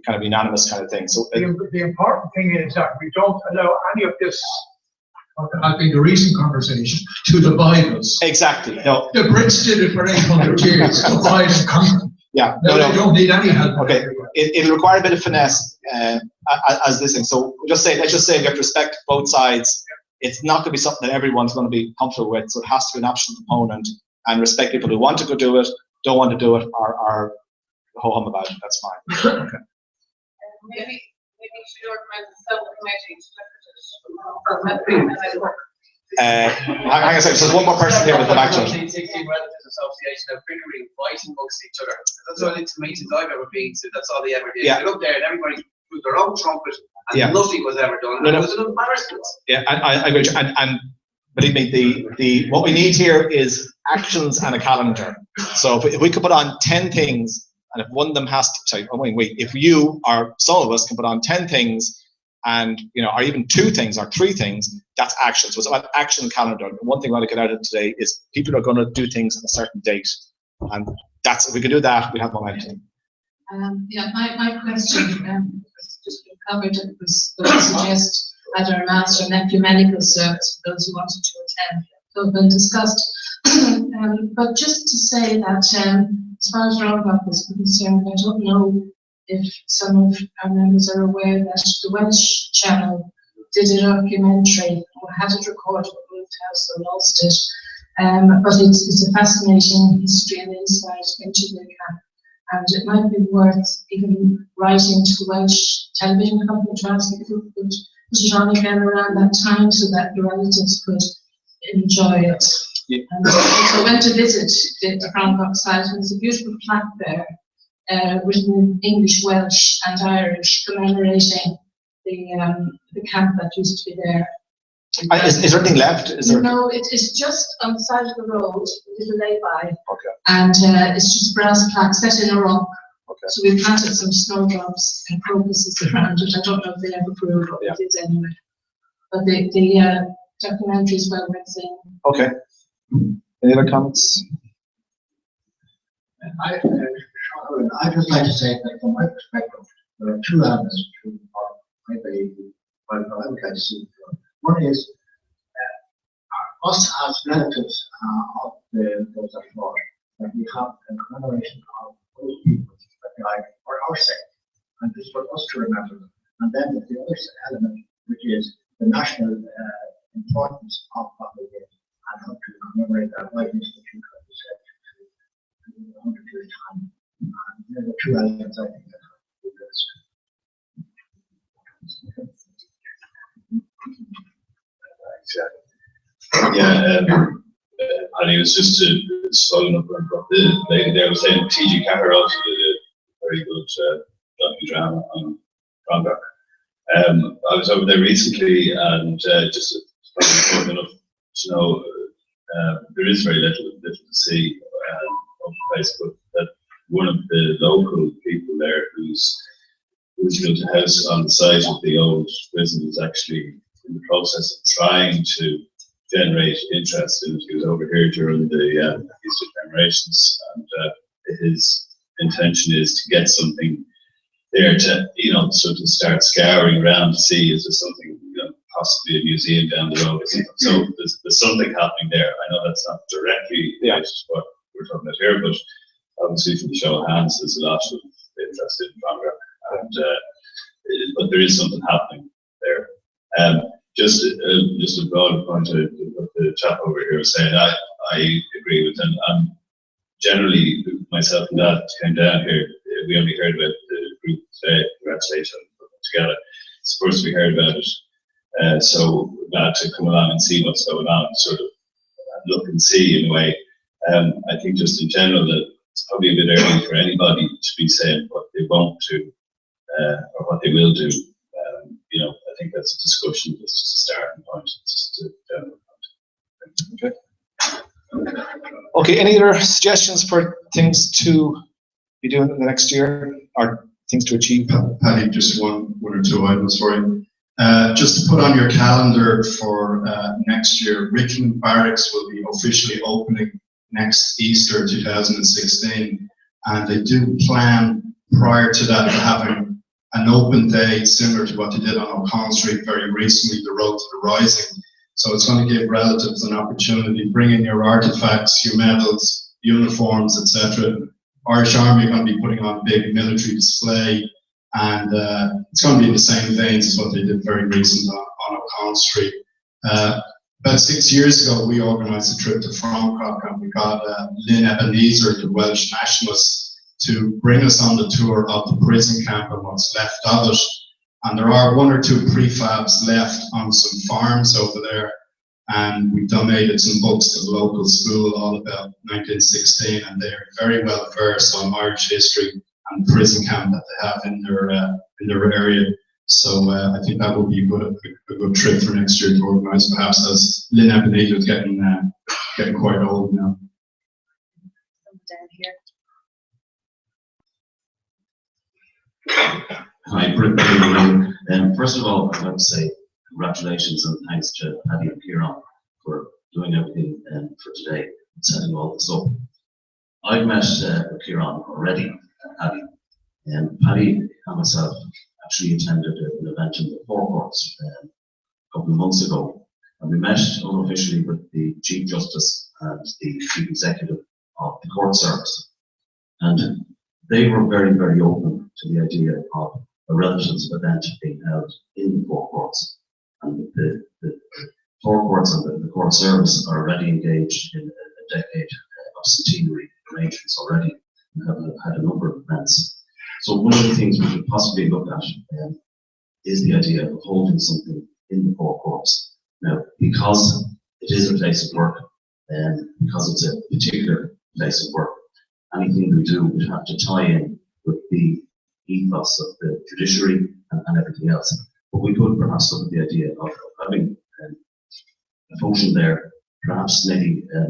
kind of unanimous kind of thing. So the important thing is that we don't allow any of this, what had been the recent conversation, to divide us. Exactly. No. The Brits did it for 800 years, divide and conquer. Yeah. No, they don't need any help. Okay. It'll require a bit of finesse as this thing. So let's just say we have to respect both sides. It's not going to be something that everyone's going to be comfortable with. So it has to be an optional component, and respect people who want to go do it, don't want to do it, or ho-hum about it. That's fine. Okay. Maybe we should organize a subcommittee to look at this. Hang on a second. So there's one more person here with the back to it. 16 Relatives Association of Vickery fighting amongst each other. That's all the meetings I've ever been to. That's all they ever did. Yeah. They looked there and everybody blew their own trumpet, and Yeah. nothing was ever done. No, And no. it was an embarrassment. Yeah, I agree. And believe me, the what we need here is actions and a calendar. So if we could put on 10 things, and if one of them has to, if you or some of us can put on 10 things, and or even 2 things or 3 things, that's action. So it's about action calendar. And one thing we want to get out of today is people are going to do things on a certain date, and that's if we can do that, we have momentum. Yeah, my question just been covered. It was to suggest either an answer nephew medical service for those who wanted to attend. So been discussed. But just to say that as far as Roundup is concerned, I don't know if some of our members are aware that the Welsh channel did a documentary or had it recorded at Moved House or lost it. But it's a fascinating history and insight into the camp. And it might be worth even writing to the Welsh television company to ask if we could put it on again around that time so that the relatives could enjoy it. Yeah. And so I went to visit the Cranbrook site, and there's a beautiful plaque there, written in English, Welsh and Irish, commemorating the camp that used to be there. Is there anything left? Is there? No, it is just on the side of the road, a little lay-by. Okay. And it's just a brass plaque set in a rock. Okay. So we planted some snowdrops and crocuses around it. I don't know if they ever grew, but Yeah. we did anyway. But the documentary is well worth seeing. Okay. Any other comments? I'd just like to say that from my perspective, there are 2 elements to my belief, I would like to see. One is us as relatives of those that fought, that we have a commemoration of those people that died for our sake, and this is for us to remember them. And then there's the other element, which is the national importance of what they did, and how to commemorate that right into the future of the century to 100 years' time. And there are the 2 elements I think that have to be addressed. Yeah, and it was just following up on what the lady there was saying. T.G. Carter also did a very good docudrama on Clontarf. I was over there recently, and just important enough to know there is very little to see of the place, but that one of the local people there who's built a house on the site of the old prison is actually in the process of trying to generate interest in it. He was over here during the Easter commemorations, and his intention is to get something there to, sort of start scouring around to see is there something, possibly a museum down the road or something. So there's something happening there. I know that's not directly related to what we're talking about here, but obviously from the show of hands, there's a lot of interest in Clontarf, and but there is something happening there. Just a broad point to what the chap over here was saying, I agree with, and generally myself and Dad came down here. We only heard about the group today. Congratulations on putting it together. It's the first we heard about it. So glad to come along and see what's going on, sort of look and see in a way. I think just in general that it's probably a bit early for anybody to be saying what they want to or what they will do. You know, I think that's a discussion. That's just a starting point. It's just a general point. Okay. Any other suggestions for things to be doing in the next year or things to achieve? Paddy, just one or two items for you. Just to put on your calendar for next year, Richmond Barracks will be officially opening next Easter 2016, and they do plan prior to that having an open day similar to what they did on O'Connell Street very recently, the Road to the Rising. So it's going to give relatives an opportunity, bring in your artifacts, your medals, uniforms, etc. Irish Army are going to be putting on a big military display, and it's going to be in the same veins as what they did very recently on O'Connell Street. About 6 years ago, we organised a trip to Fromcock, and we got Lynn Ebenezer, the Welsh nationalist, to bring us on the tour of the prison camp and what's left of it. And there are 1 or 2 prefabs left on some farms over there, and we donated some books to the local school all about 1916, and they're very well versed on Irish history and the prison camp that they have in their area. So I think that will be a good trip for next year to organise, perhaps, as Lynn Ebenezer is getting quite old now. Down here. Hi, Britt. First of all, I'd like to say congratulations and thanks to Paddy and Kieran for doing everything for today and setting all this up. I've met Kieran already, Paddy, and Paddy and myself actually attended an event in the Forecourts a couple of months ago, and we met unofficially with the Chief Justice and the Chief Executive of the Court Service, and they were very, very open to the idea of a relatives event being held in the Forecourts, and the Forecourts and the Court Service are already engaged in a decade of centenary arrangements already, and have had a number of events. So one of the things we could possibly look at is the idea of holding something in the Forecourts. Now, because it is a place of work, and because it's a particular place of work, anything we do would have to tie in with the ethos of the judiciary and everything else. But we could perhaps look at the idea of having a function there, perhaps maybe a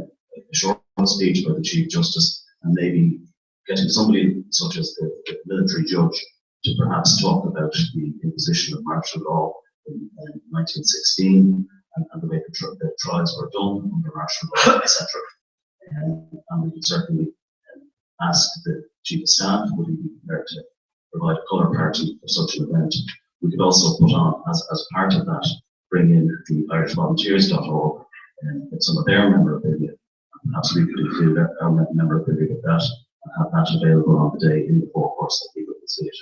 short speech by the Chief Justice, and maybe getting somebody such as the military judge to perhaps talk about the imposition of martial law in 1916 and the way the trials were done under martial law, etc. And we could certainly ask the Chief of Staff, would he be prepared to provide a colour party for such an event. We could also put on, as part of that, bring in the irishvolunteers.org with some of their memorabilia. Perhaps we could include our memorabilia with that and have that available on the day in the Forecourts that people can see it.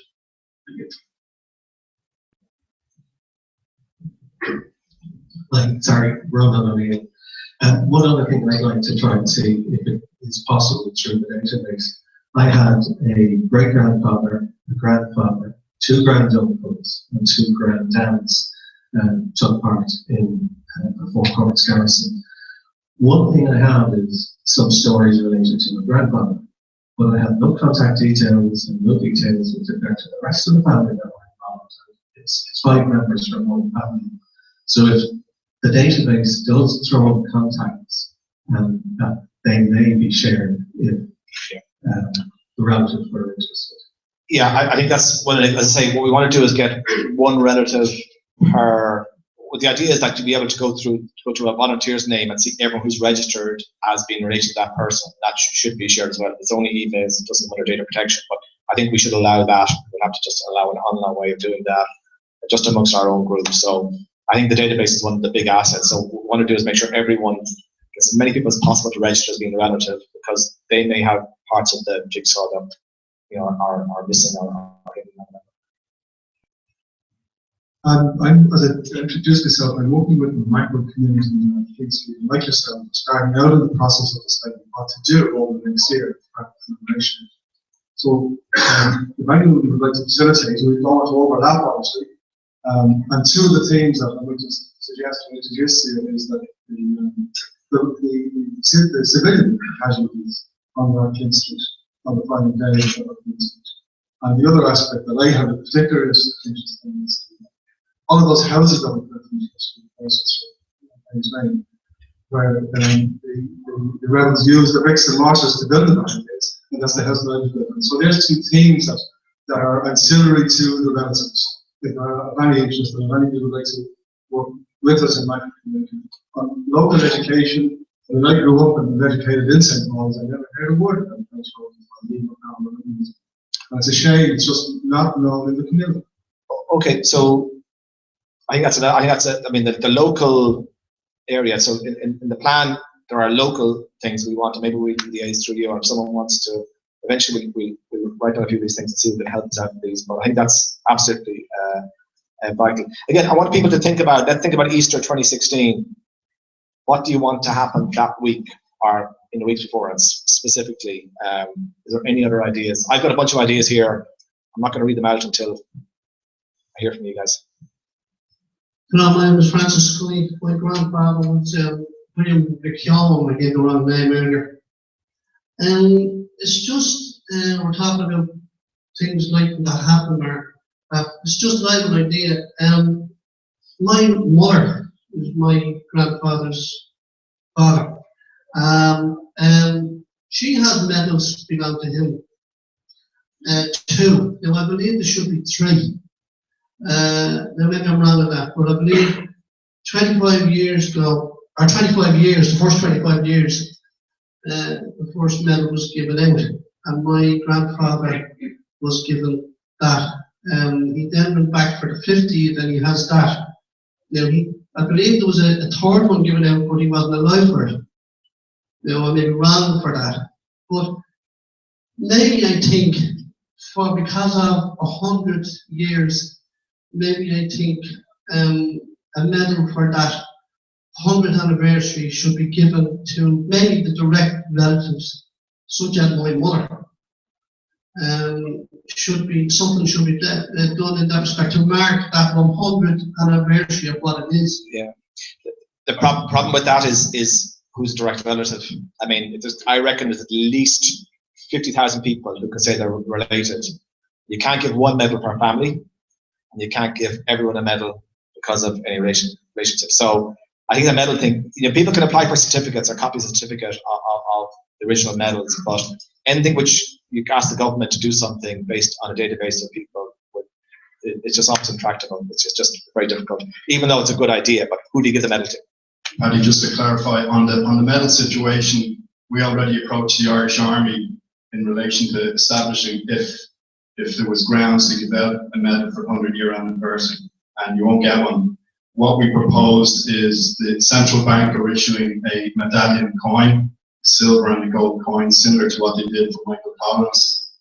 Thank you. Sorry, Ronan O'Neill. One other thing I'd like to try and see if it is possible through the database. I had a great-grandfather, a grandfather, 2 granduncles and 2 granddads took part in the Forecourts garrison. One thing I have is some stories related to my grandfather, but I have no contact details and no details with regard to the rest of the family that were involved. It's 5 members from one family. So if the database does throw up contacts, that they may be shared if the relatives were interested. Yeah, I think that's what, as I say, what we want to do is get one relative per. Well, the idea is that to be able to go to a volunteer's name and see everyone who's registered as being related to that person. That should be shared as well. It's only emails, it doesn't matter data protection, but I think we should allow that. We'll have to just allow an online way of doing that, just amongst our own group. So I think the database is one of the big assets. So what we want to do is make sure everyone gets as many people as possible to register as being a relative, because they may have parts of the jigsaw that are missing or hidden. As I introduced myself, I'm working with the micro community in the United States, like yourself, starting out in the process of deciding what to do over the next year. So, if anyone would like to facilitate, we don't want to overlap, obviously. And 2 of the themes that I would just suggest to introduce here is that the the civilian casualties on North King Street on the final day of North King Street. And the other aspect that I have in particular is interesting is all of those houses that were built in where the rebels used the bricks and mortars to build the barricades, and that's the house that I was built in. So there's two themes that are ancillary to the relatives. If there are any interest and any people would like to work with us in my community on local education. When I grew up and was educated in St. Paul's, I never heard a word about French and it's a shame, it's just not known in the community. Okay, so I think that's I mean, the local area. So in the plan, there are local things we want to, maybe we liaise through you, or if someone wants to, eventually we'll write down a few of these things and see if it helps out with these. But I think that's absolutely vital. Again, I want people to think about, let's think about Easter 2016. What do you want to happen that week or in the weeks before it specifically? Is there any other ideas? I've got a bunch of ideas here. I'm not going to read them out until I hear from you guys. Hello, my name is Francis Scully. My grandfather was William McKeown, I gave the wrong name earlier. It's just, we're talking about things like that happen, or it's just like an idea. My mother is my grandfather's father. She had medals belong to him. 2. Now I believe there should be 3. Now maybe I'm wrong with that, but I believe 25 years ago, or 25 years, the first 25 years, the first medal was given out, and my grandfather was given that. He then went back for the 50th, and he has that. Now I believe there was a third one given out, but he wasn't alive for it. Now I may be wrong for that, but maybe I think because of 100 years, maybe I think a medal for that 100th anniversary should be given to maybe the direct relatives, such as my mother. Something should be done in that respect to mark that 100th anniversary of what it is. Yeah. The problem with that is who's a direct relative. I mean, I reckon there's at least 50,000 people who can say they're related. You can't give one medal per family, and you can't give everyone a medal because of any relationship. So I think the medal thing, people can apply for certificates or copies of certificate of the original medals, but anything which you ask the government to do something based on a database of people, it's just often intractable. It's just very difficult, even though it's a good idea. But who do you give the medal to? Paddy, just to clarify on the medal situation, we already approached the Irish Army in relation to establishing if there was grounds to give out a medal for 100-year anniversary, and you won't get one. What we proposed is the central bank are issuing a medallion coin, silver and a gold coin, similar to what they did for Michael Collins.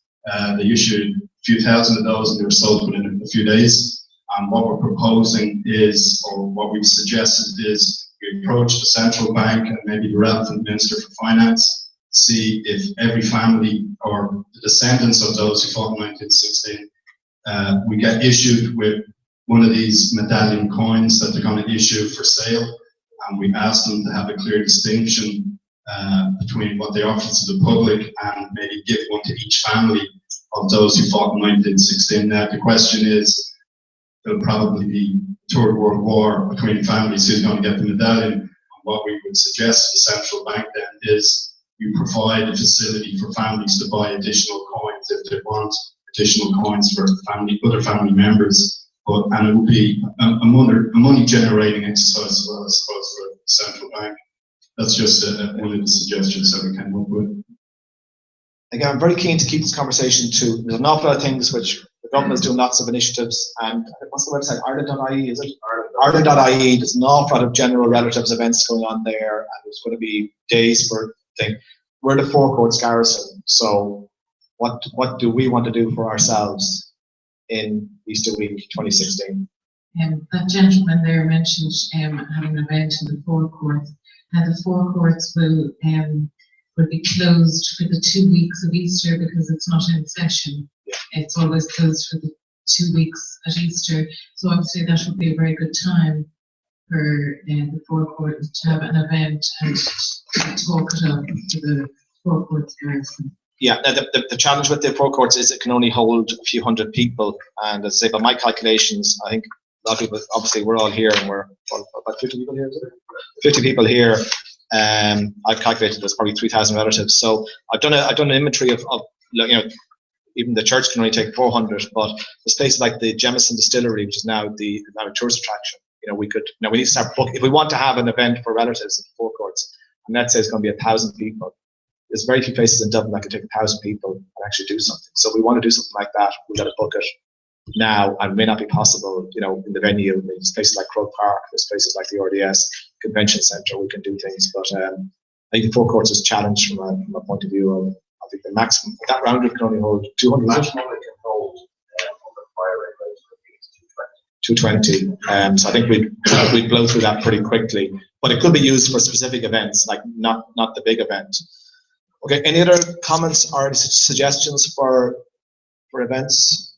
They issued a few thousand of those, and they were sold within a few days. And what we're proposing is, or what we've suggested is, we approach the central bank and maybe the relevant Minister for Finance, see if every family or the descendants of those who fought in 1916, we get issued with one of these medallion coins that they're going to issue for sale, and we ask them to have a clear distinction between what they offer to the public and maybe give one to each family of those who fought in 1916. Now the question is, there'll probably be Third World War between families who's going to get the medallion. And what we would suggest to the central bank then is you provide a facility for families to buy additional coins if they want additional coins for other family members. And it would be a money generating exercise as well, I suppose, for the central bank. That's just one of the suggestions that we came up with. Again, I'm very keen to keep this conversation to, there's an awful lot of things which the government is doing lots of initiatives, and what's the website, Ireland.ie, is it? Ireland.ie, there's an awful lot of general relatives events going on there, and there's going to be days for things. We're the Four Courts Garrison, so what do we want to do for ourselves in Easter week 2016? That gentleman there mentioned having an event in the Four Courts, and the Four Courts will be closed for the 2 weeks of Easter because it's not in session. Yeah. It's always closed for the 2 weeks at Easter. So obviously that would be a very good time for the forecourt to have an event and talk it up to the forecourt garrison. Yeah, the challenge with the forecourts is it can only hold a few hundred people, and as I say, by my calculations, I think a lot of people, obviously we're all here and we're about 50 people here, is it? 50 people here. I've calculated there's probably 3,000 relatives. So I've done an inventory of even the church can only take 400, but there's places like the Jameson Distillery, which is now a tourist attraction. We need to start booking if we want to have an event for relatives in the forecourts, and let's say it's going to be 1,000 people. There's very few places in Dublin that can take 1,000 people and actually do something. So we want to do something like that. We've got to book it now, and it may not be possible, in the venue. There's places like Croke Park, there's places like the RDS Convention Centre, we can do things. But I think the forecourts is challenged from a point of view of, I think the maximum, that round can only hold 200. Maximum it can hold on the fire rate is 220. So I think we'd blow through that pretty quickly. But it could be used for specific events, like not the big event. Okay, any other comments or suggestions for events?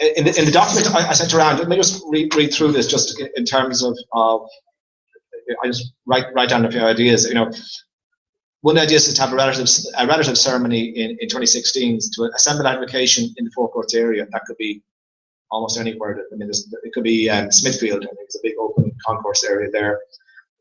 In the document I sent around, let me just read through this just in terms of I just write down a few ideas. One idea is to have a relative ceremony in 2016 to assemble an location in the forecourts area. That could be almost anywhere. It could be Smithfield. I think it's a big open concourse area there,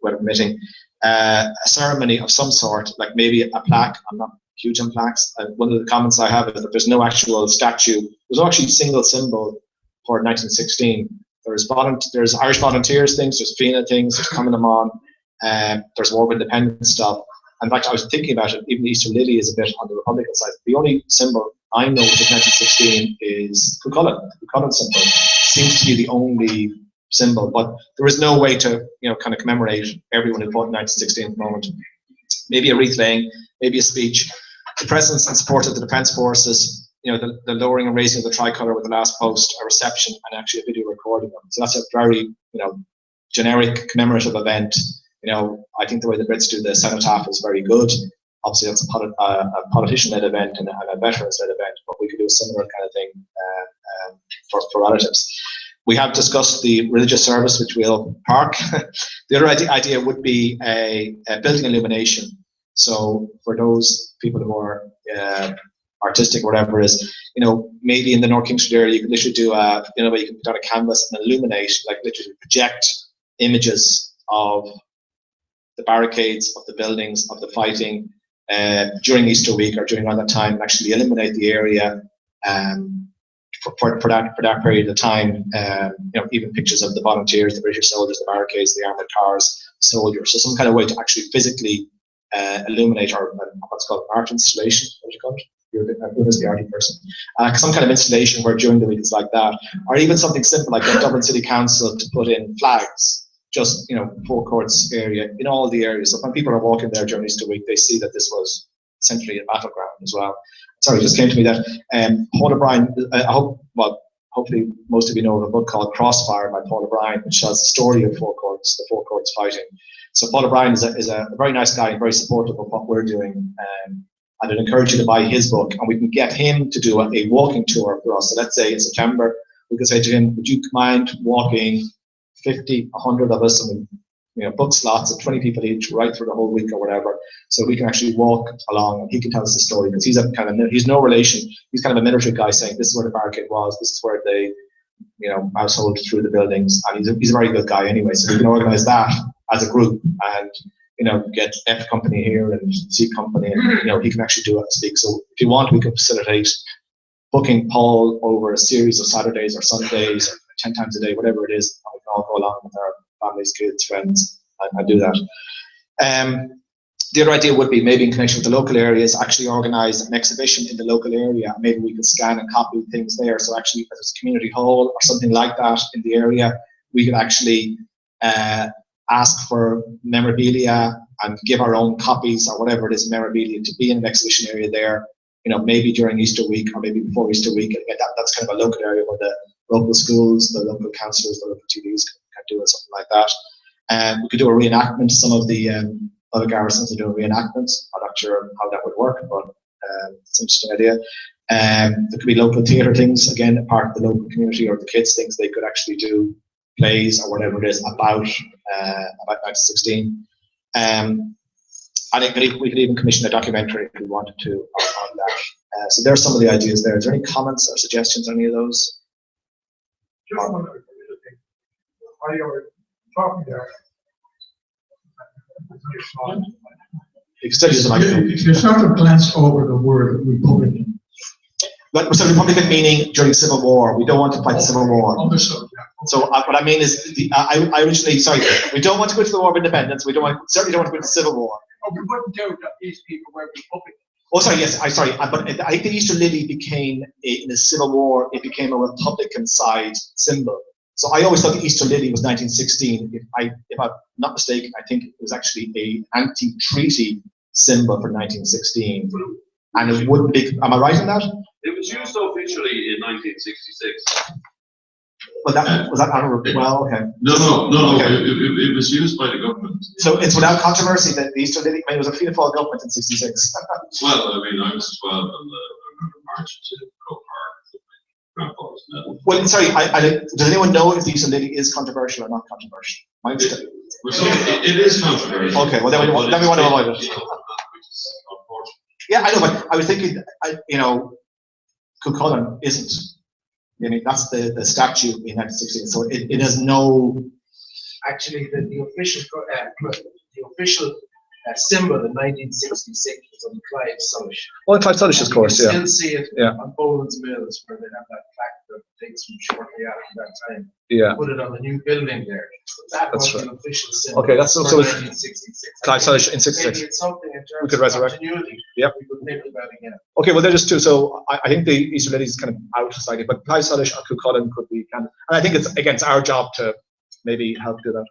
weather permitting. A ceremony of some sort, like maybe a plaque. I'm not huge on plaques. One of the comments I have is that there's no actual statue. There's no actually single symbol for 1916. There's Irish volunteers things, there's FINA things, there's Coming Amon, there's War of Independence stuff. In fact, I was thinking about it, even the Easter Lily is a bit on the Republican side. The only symbol I know of 1916 is Cuchulainn. The Cuchulainn symbol seems to be the only symbol, but there is no way to kind of commemorate everyone who fought in 1916 at the moment. Maybe a wreath laying, maybe a speech. The presence and support of the Defence Forces, the lowering and raising of the tricolour with the last post, a reception, and actually a video recording of it. So that's a very generic commemorative event. I think the way the Brits do the cenotaph is very good. Obviously, that's a politician-led event and a veterans-led event, but we could do a similar kind of thing for relatives. We have discussed the religious service, which we'll park. The other idea would be a building illumination. So for those people who are artistic or whatever is, maybe in the North King Street area, you could literally do where you can put on a canvas and illuminate, like literally project images of the barricades, of the buildings, of the fighting during Easter week or during around that time, and actually illuminate the area for that period of time. Even pictures of the volunteers, the British soldiers, the barricades, the armoured cars, soldiers. So some kind of way to actually physically illuminate, or what's called art installation. What do you call it? You're the arty person. Some kind of installation where during the week it's like that, or even something simple like the Dublin City Council to put in flags, just forecourts area in all the areas. So when people are walking there during Easter week, they see that this was essentially a battleground as well. Sorry, it just came to me that Paul O'Brien. Hopefully most of you know of a book called Crossfire by Paul O'Brien, which tells the story of the forecourts fighting. So Paul O'Brien is a very nice guy and very supportive of what we're doing. I'd encourage you to buy his book, and we can get him to do a walking tour for us. So let's say in September, we could say to him, would you mind walking 50, 100 of us, and book slots of 20 people each right through the whole week or whatever, so we can actually walk along and he can tell us the story, because he's no relation. He's kind of a military guy saying this is where the barricade was, this is where they household through the buildings, and he's a very good guy anyway, so we can organise that as a group and get F company here and C company, and he can actually do it and speak. So if you want, we can facilitate booking Paul over a series of Saturdays or Sundays or 10 times a day, whatever it is, and we can all go along with our families, kids, friends, and do that. The other idea would be maybe in connection with the local areas, actually organise an exhibition in the local area. Maybe we could scan and copy things there. So actually, if there's a community hall or something like that in the area, we could actually ask for memorabilia and give our own copies or whatever it is, memorabilia, to be in an exhibition area there. Maybe during Easter week or maybe before Easter week. And that's kind of a local area where the local schools, the local councillors, the local TDs can do it, something like that. We could do a reenactment. Some of the other garrisons are doing reenactments. I'm not sure how that would work, but it's an interesting idea. There could be local theatre things, again, part of the local community, or the kids things they could actually do, plays or whatever it is about 1916. I think we could even commission a documentary if we wanted to on that. So there's some of the ideas there. Is there any comments or suggestions on any of those? Just one other thing. While you were talking there, if you sort of glance over the word Republican. But so Republican meaning during Civil War. We don't want to fight the Civil War. Understood. So what I mean is, I originally, sorry, we don't want to go to the War of Independence. Certainly don't want to go to the Civil War. Oh, we wouldn't doubt that these people were Republican. Oh, sorry, yes, but I think the Easter Lily became, in the Civil War, it became a Republican side symbol. So I always thought the Easter Lily was 1916. If I'm not mistaken, I think it was actually a anti-treaty symbol for 1916. And it wouldn't be, am I right on that? It was used officially in 1966. Well, was that well, okay. No. Okay. It was used by the government. So it's without controversy that the Easter Lily, I mean, it was a Fianna Fáil government in 66. Well, I mean, I was 12 and I remember marching to Croke Park with my grandfather's medal. Well, sorry, does anyone know if the Easter Lily is controversial or not controversial? It is controversial. Okay, well then we want to avoid it. Yeah, I know, but I was thinking, Cuchulainn isn't. I mean, that's the statue in 1916, so it has no. Actually, the official symbol in 1966 was on Clive Sullish. Well, Clive Sullish, of course, yeah. You can still see it on Boland's Mills, where they have that plaque that dates from shortly after that time. Yeah. Put it on the new building there. That was the official symbol. Okay, that's so. For 1966. Clive Sullish in 66. Maybe it's something in terms we could resurrect. of continuity. Yep. We could think about again. Okay, well, they're just two. So I think the Easter Lily is kind of out slightly, but Clive Sullish or Cuchulainn could be kind of, and I think it's our job to maybe help do that.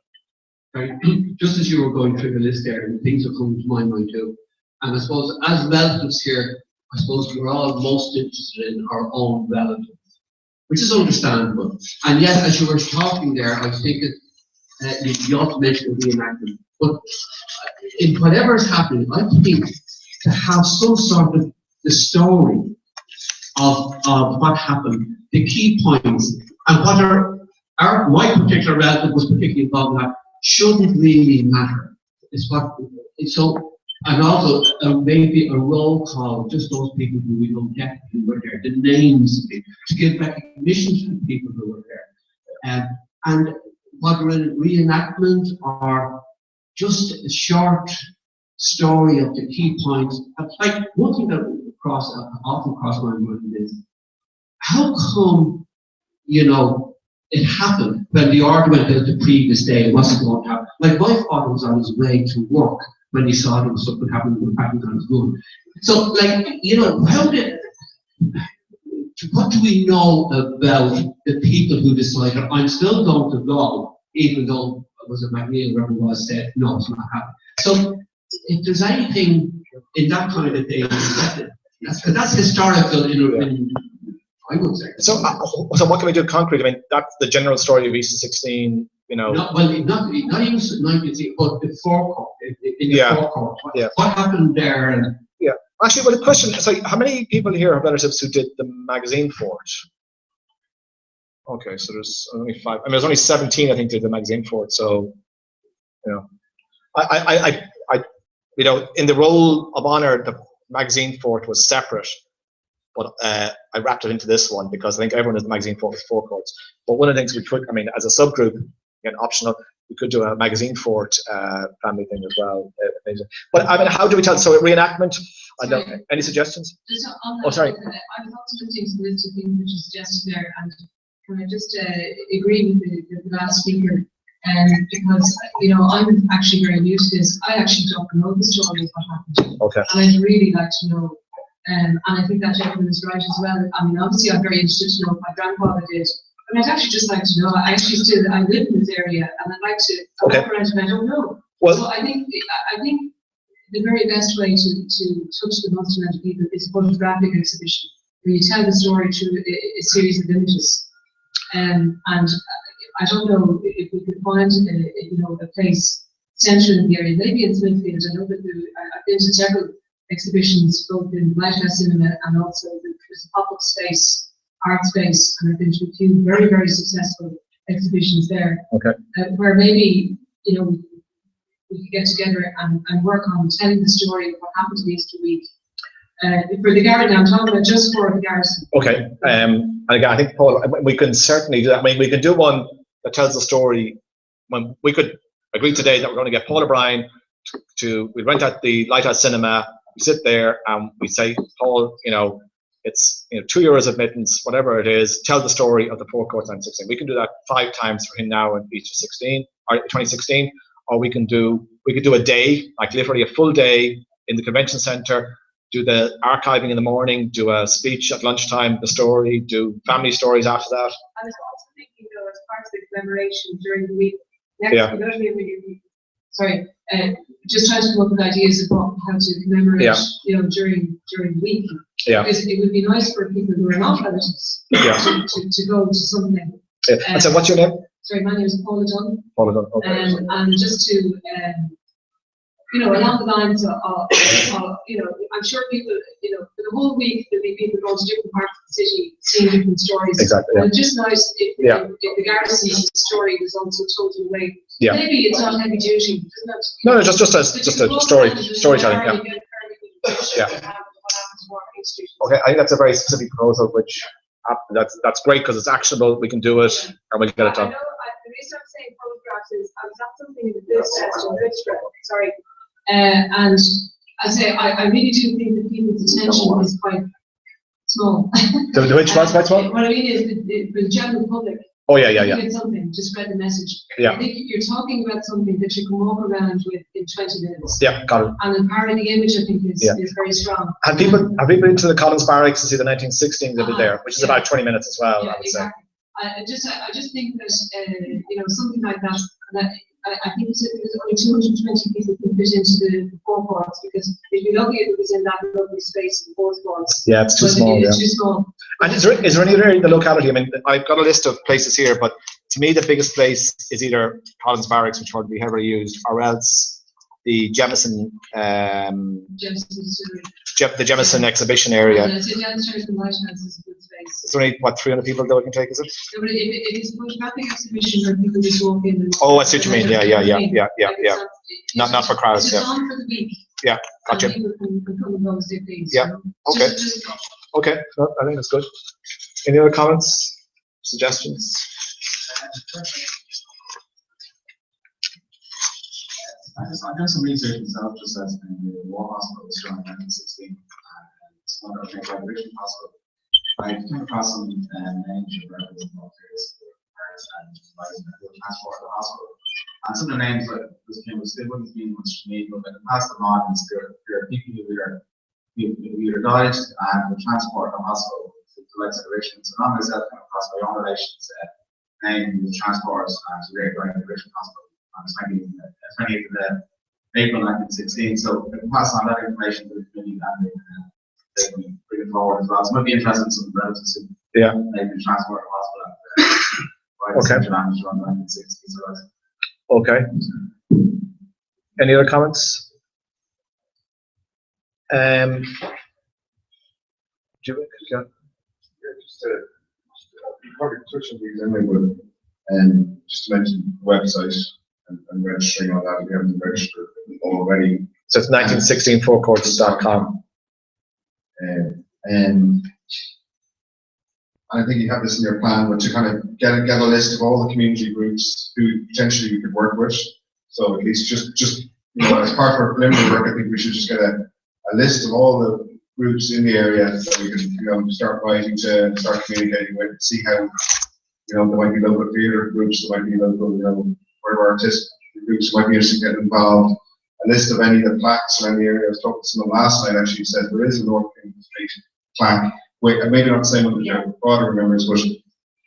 Right. Just as you were going through the list there, and things are coming to my mind too. And I suppose as relatives here, I suppose we're all most interested in our own relatives, which is understandable. And yet, as you were talking there, I was thinking you also mentioned the reenactment. But in whatever is happening, I think to have some sort of the story of what happened, the key points, and what my particular relative was particularly involved in that shouldn't really matter. And also maybe a roll call, just those people who we don't get who were there, the names of people, to give recognition to the people who were there. And whether in reenactment or just a short story of the key points. Like one thing that often crossed my mind is, how come, it happened when the order went out the previous day, it wasn't going to happen. Like my father was on his way to work when he saw there was something happening with Patrick on his gun. So, what do we know about the people who decided, I'm still going to go, even though was it McNeil, whoever it was, said, no, it's not happening. So, if there's anything in that kind of thing, that's historical I would say. So what can we do concrete? I mean, that's the general story of Easter 16, Not even 19, but the forecourt, in the forecourt. What happened there? And yeah. Actually, well, the question is, how many people here have relatives who did the magazine fort? Okay, so there's only 5. I mean, there's only 17, I think, did the magazine fort. So, I in the roll of honor, the magazine fort was separate. But I wrapped it into this one because I think everyone has the magazine fort with forecourts. But one of the things we could, as a subgroup, again, optional, we could do a magazine fort family thing as well. But how do we tell? So reenactment. Any suggestions? Sorry. I was also listening to the list of things which is suggested there, and can I just agree with the last speaker? Because I'm actually very new to this. I actually don't know the story of what happened. Okay. And I'd really like to know. And I think that gentleman is right as well. Obviously, I'm very interested to know what my grandfather did. And I'd actually just like to know. I live in this area, and I'd like to walk around, and I don't know. Well, so I think the very best way to touch the most amount of people is a photographic exhibition, where you tell the story through a series of images. And I don't know if we could find a place central in the area, maybe in Smithfield. I know that I've been to several exhibitions both in Lighthouse Cinema and also there's a pop-up space, art space, and I've been to a few very, very successful exhibitions there. Okay. Where maybe, you know, we could get together and work on telling the story of what happened to Easter week. For the garden, I'm talking about just for the garrison. Okay. And again, I think, Paul, we can certainly do that. I mean, we can do one that tells the story. When we could agree today that we're going to get Paul O'Brien we rent out the Lighthouse Cinema, we sit there and we say, Paul, you know, it's, you know, €2 admittance, whatever it is, tell the story of the four courts on 16. We can do that 5 times for him now in Easter 16 or 2016, or we could do a day, like literally a full day in the convention centre, do the archiving in the morning, do a speech at lunchtime, the story, do family stories after that. I was also thinking, though, as part of the commemoration during the week, just trying to come up with ideas about how to commemorate, you know, during the week. Because it would be nice for people who are not relatives to go to something. And so, what's your name? Sorry, my name is Paula Dunn. Paula Dunn. Okay. And just to, you know, along the lines of, you know, I'm sure people, you know, for the whole week there'll be people going to different parts of the city, seeing different stories. Exactly. And it's just nice if the garrison story was also told in a way. Maybe it's not heavy duty. No, just a storytelling. Okay, I think that's a very specific proposal, which that's great because it's actionable. We can do it, and we'll get it done. I know. The reason I'm saying photographs is I was at something in the Bills test in Bilstra, sorry, and I say I really do think that people's attention is quite small. Which one's quite small? What I mean is the general public. Oh yeah. Get something, just spread the message. Yeah. I think you're talking about something that you can walk around with in 20 minutes. Yeah, got it. And the power of the image, I think, is very strong. Have people been to the Collins Barracks to see the 1916 that did there, which is about 20 minutes as well, I would say. I just think that you know, something like that I think there's only 220 people can fit into the four courts, because it'd be lovely if it was in that lovely space in the four courts. Yeah, it's too small. It's too small. And is there any area in the locality? I mean, I've got a list of places here, but to me the biggest place is either Collins Barracks, which would be heavily used, or else the Jemison, the Jemison exhibition area. Downstairs the Lighthouse is a good space. Is there only, 300 people that we can take, is it? No, but it is a photographic exhibition where people just walk in. And oh, I see what you mean. Yeah. Not for crowds. It's on for the week. Yeah, gotcha. People can come and go as they please. Yeah. Okay. Okay. No, I think that's good. Any other comments, suggestions? I've done some research myself, just as the War Hospital was started in 1916, and it's one of the Richmond Hospital. I came across some names of rebels involved here, and the transport of the hospital. And some of the names that just came with, it wouldn't mean much to me, but in the past the moderns, there are people who either died and were transported to the hospital to the likes of Richmond. So not myself came across my own relations name was transported to the Richmond Hospital on the 20th of April 1916. So I can pass on that information to the community and they can bring it forward as well. So it might be interesting to some relatives who maybe transport to the hospital after damage around 1960. So that's okay. Any other comments? Probably touch on these anyway, but just to mention the website and registering all that. We haven't registered already. So it's 1916fourcourts.com. And I think you have this in your plan, but to kind of get a list of all the community groups who potentially you could work with. So at least just you know, as part of our preliminary work, I think we should just get a list of all the groups in the area that we can start writing to, start communicating with, see how there might be local theatre groups, there might be local whatever artistic groups who might be interested in getting involved. A list of any of the plaques around the area. I was talking to someone last night actually said there is a North King Street plaque. Maybe not the same one that Father remembers, but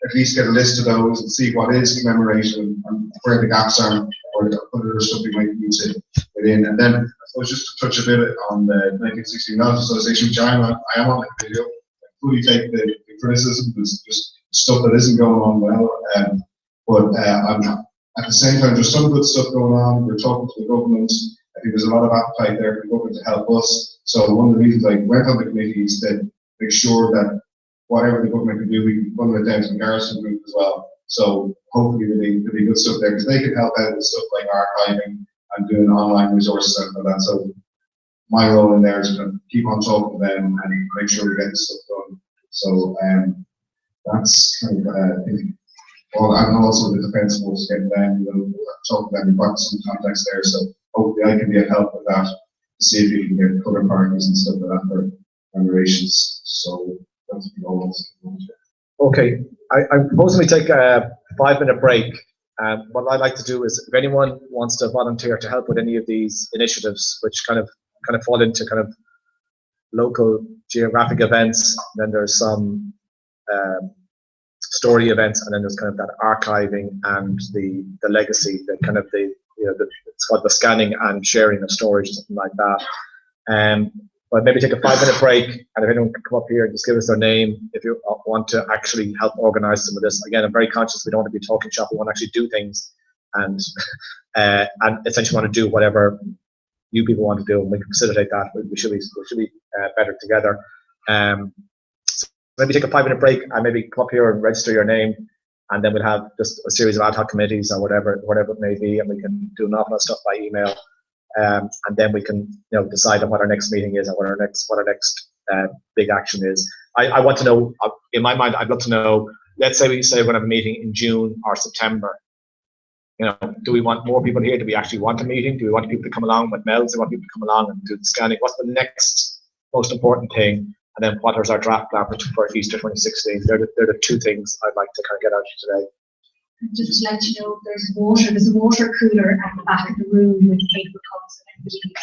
at least get a list of those and see what is commemoration and where the gaps are, or other stuff we might need to get in. And then I suppose just to touch a bit on the 1916 Knowledge Association, which I am on the video. I fully take the criticism. There's just stuff that isn't going on well. But I'm at the same time, there's some good stuff going on. We're talking to the government. I think there's a lot of appetite there for the government to help us. So one of the reasons I went on the committee is to make sure that whatever the government can do, we can funnel it down to the garrison group as well. So hopefully there'll be good stuff there, because they can help out with stuff like archiving and doing online resources and that. So my role in there is to keep on talking to them and make sure we get the stuff done. So that's kind of well, and also the defence force getting them, talk to them, we've got some contacts there, so hopefully I can be of help with that, to see if we can get other parties and stuff like that for relations. So that's the goal. Okay, I propose we take a 5-minute break. What I'd like to do is, if anyone wants to volunteer to help with any of these initiatives, which kind of fall into kind of local geographic events, then there's some story events, and then there's kind of that archiving and the legacy, the kind of it's called the scanning and sharing of storage, something like that. But maybe take a 5-minute break, and if anyone can come up here and just give us their name if you want to actually help organize some of this. Again, I'm very conscious we don't want to be talking shop, we want to actually do things, and essentially want to do whatever you people want to do, and we can facilitate that. We should be better together. So maybe take a 5-minute break and maybe come up here and register your name, and then we'll have just a series of ad hoc committees or whatever it may be, and we can do an awful lot of stuff by email. And then we can decide on what our next meeting is and what our next big action is. I want to know, in my mind, I'd love to know, let's say we're going to have a meeting in June or September. Do we want more people here? Do we actually want a meeting? Do we want people to come along with Mel's? Do we want people to come along and do the scanning? What's the next most important thing? And then what is our draft plan for Easter 2016? They're the two things I'd like to kind of get out of today. Just to let you know, there's a water cooler at the back of the room with paper cups and everything.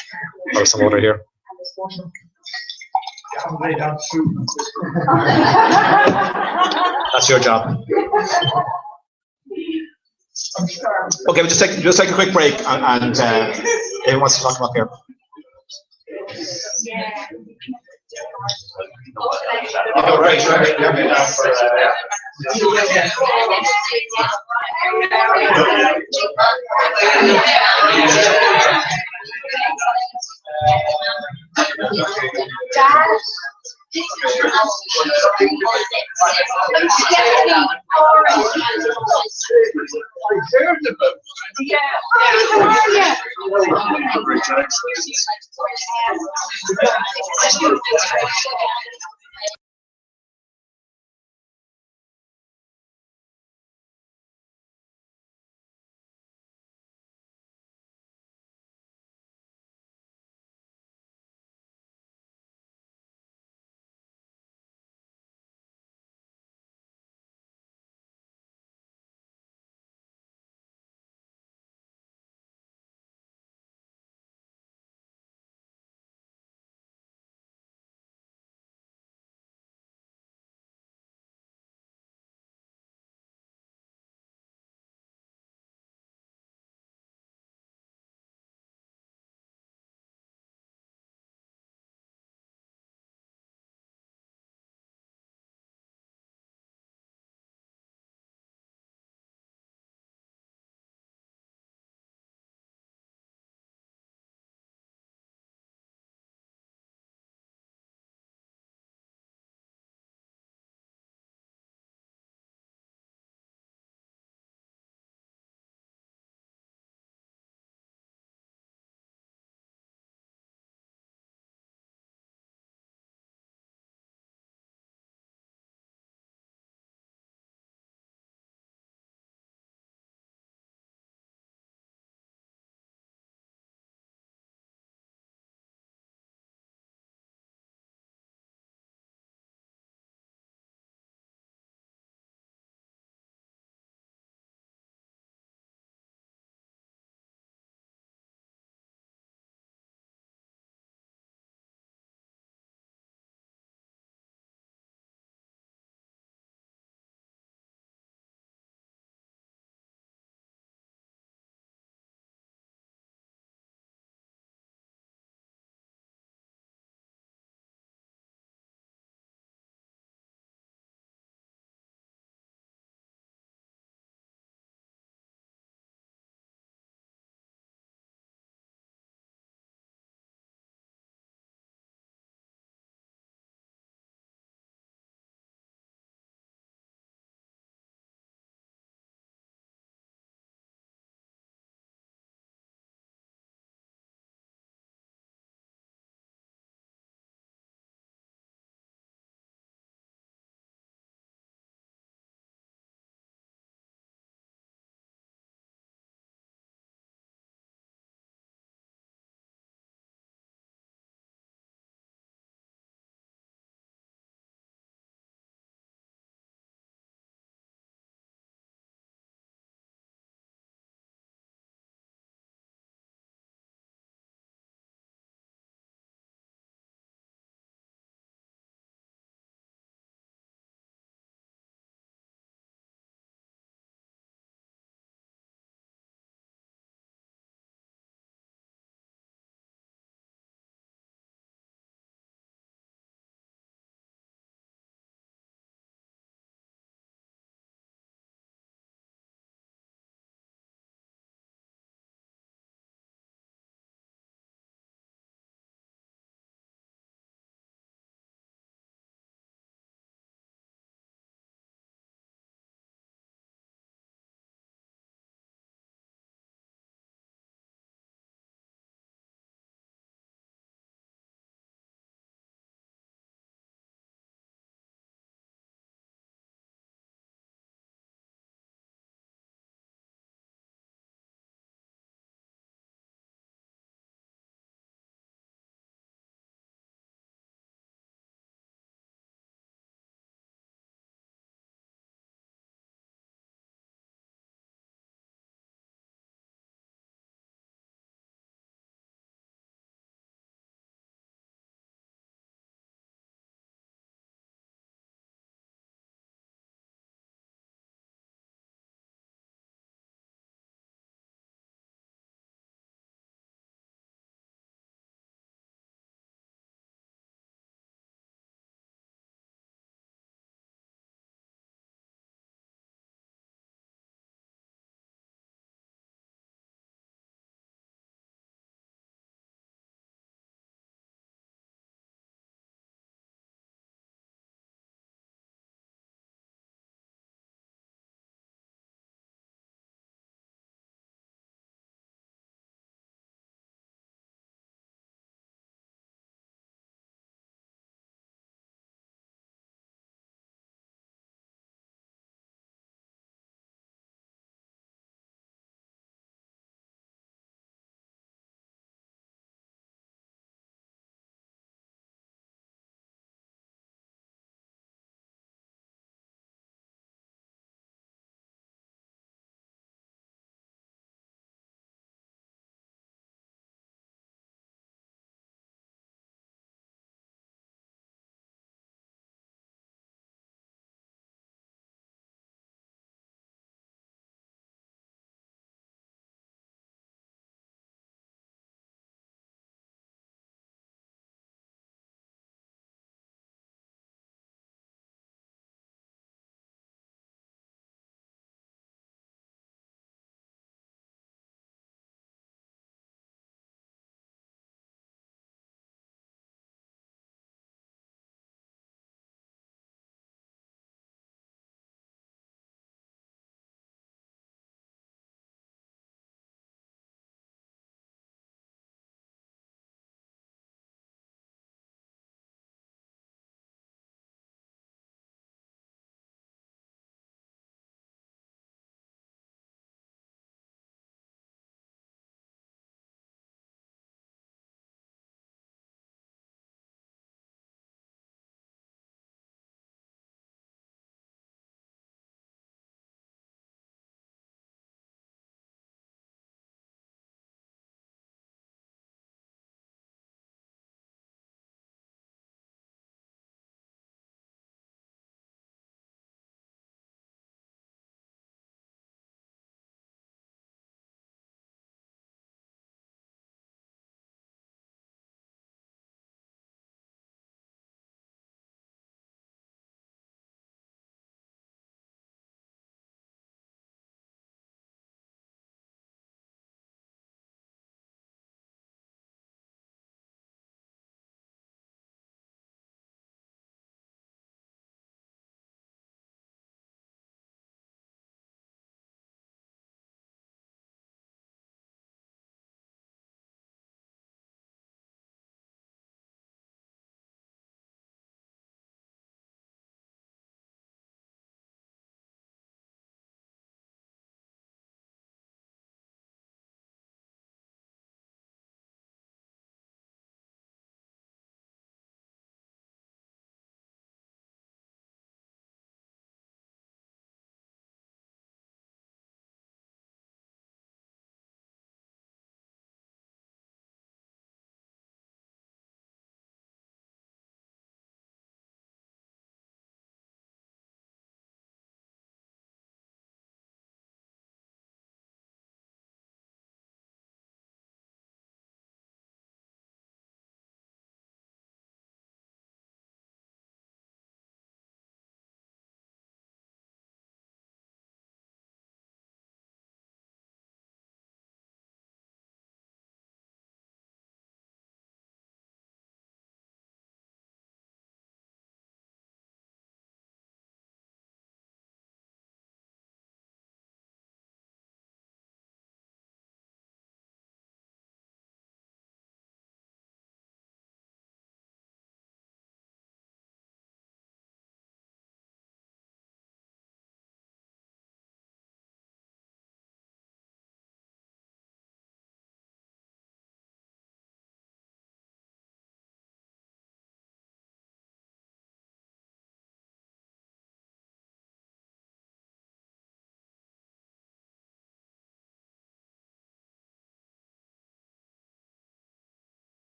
There's some water here. And there's water. That's your job. Okay, we'll just take a quick break, and everyone wants to talk up here. All right,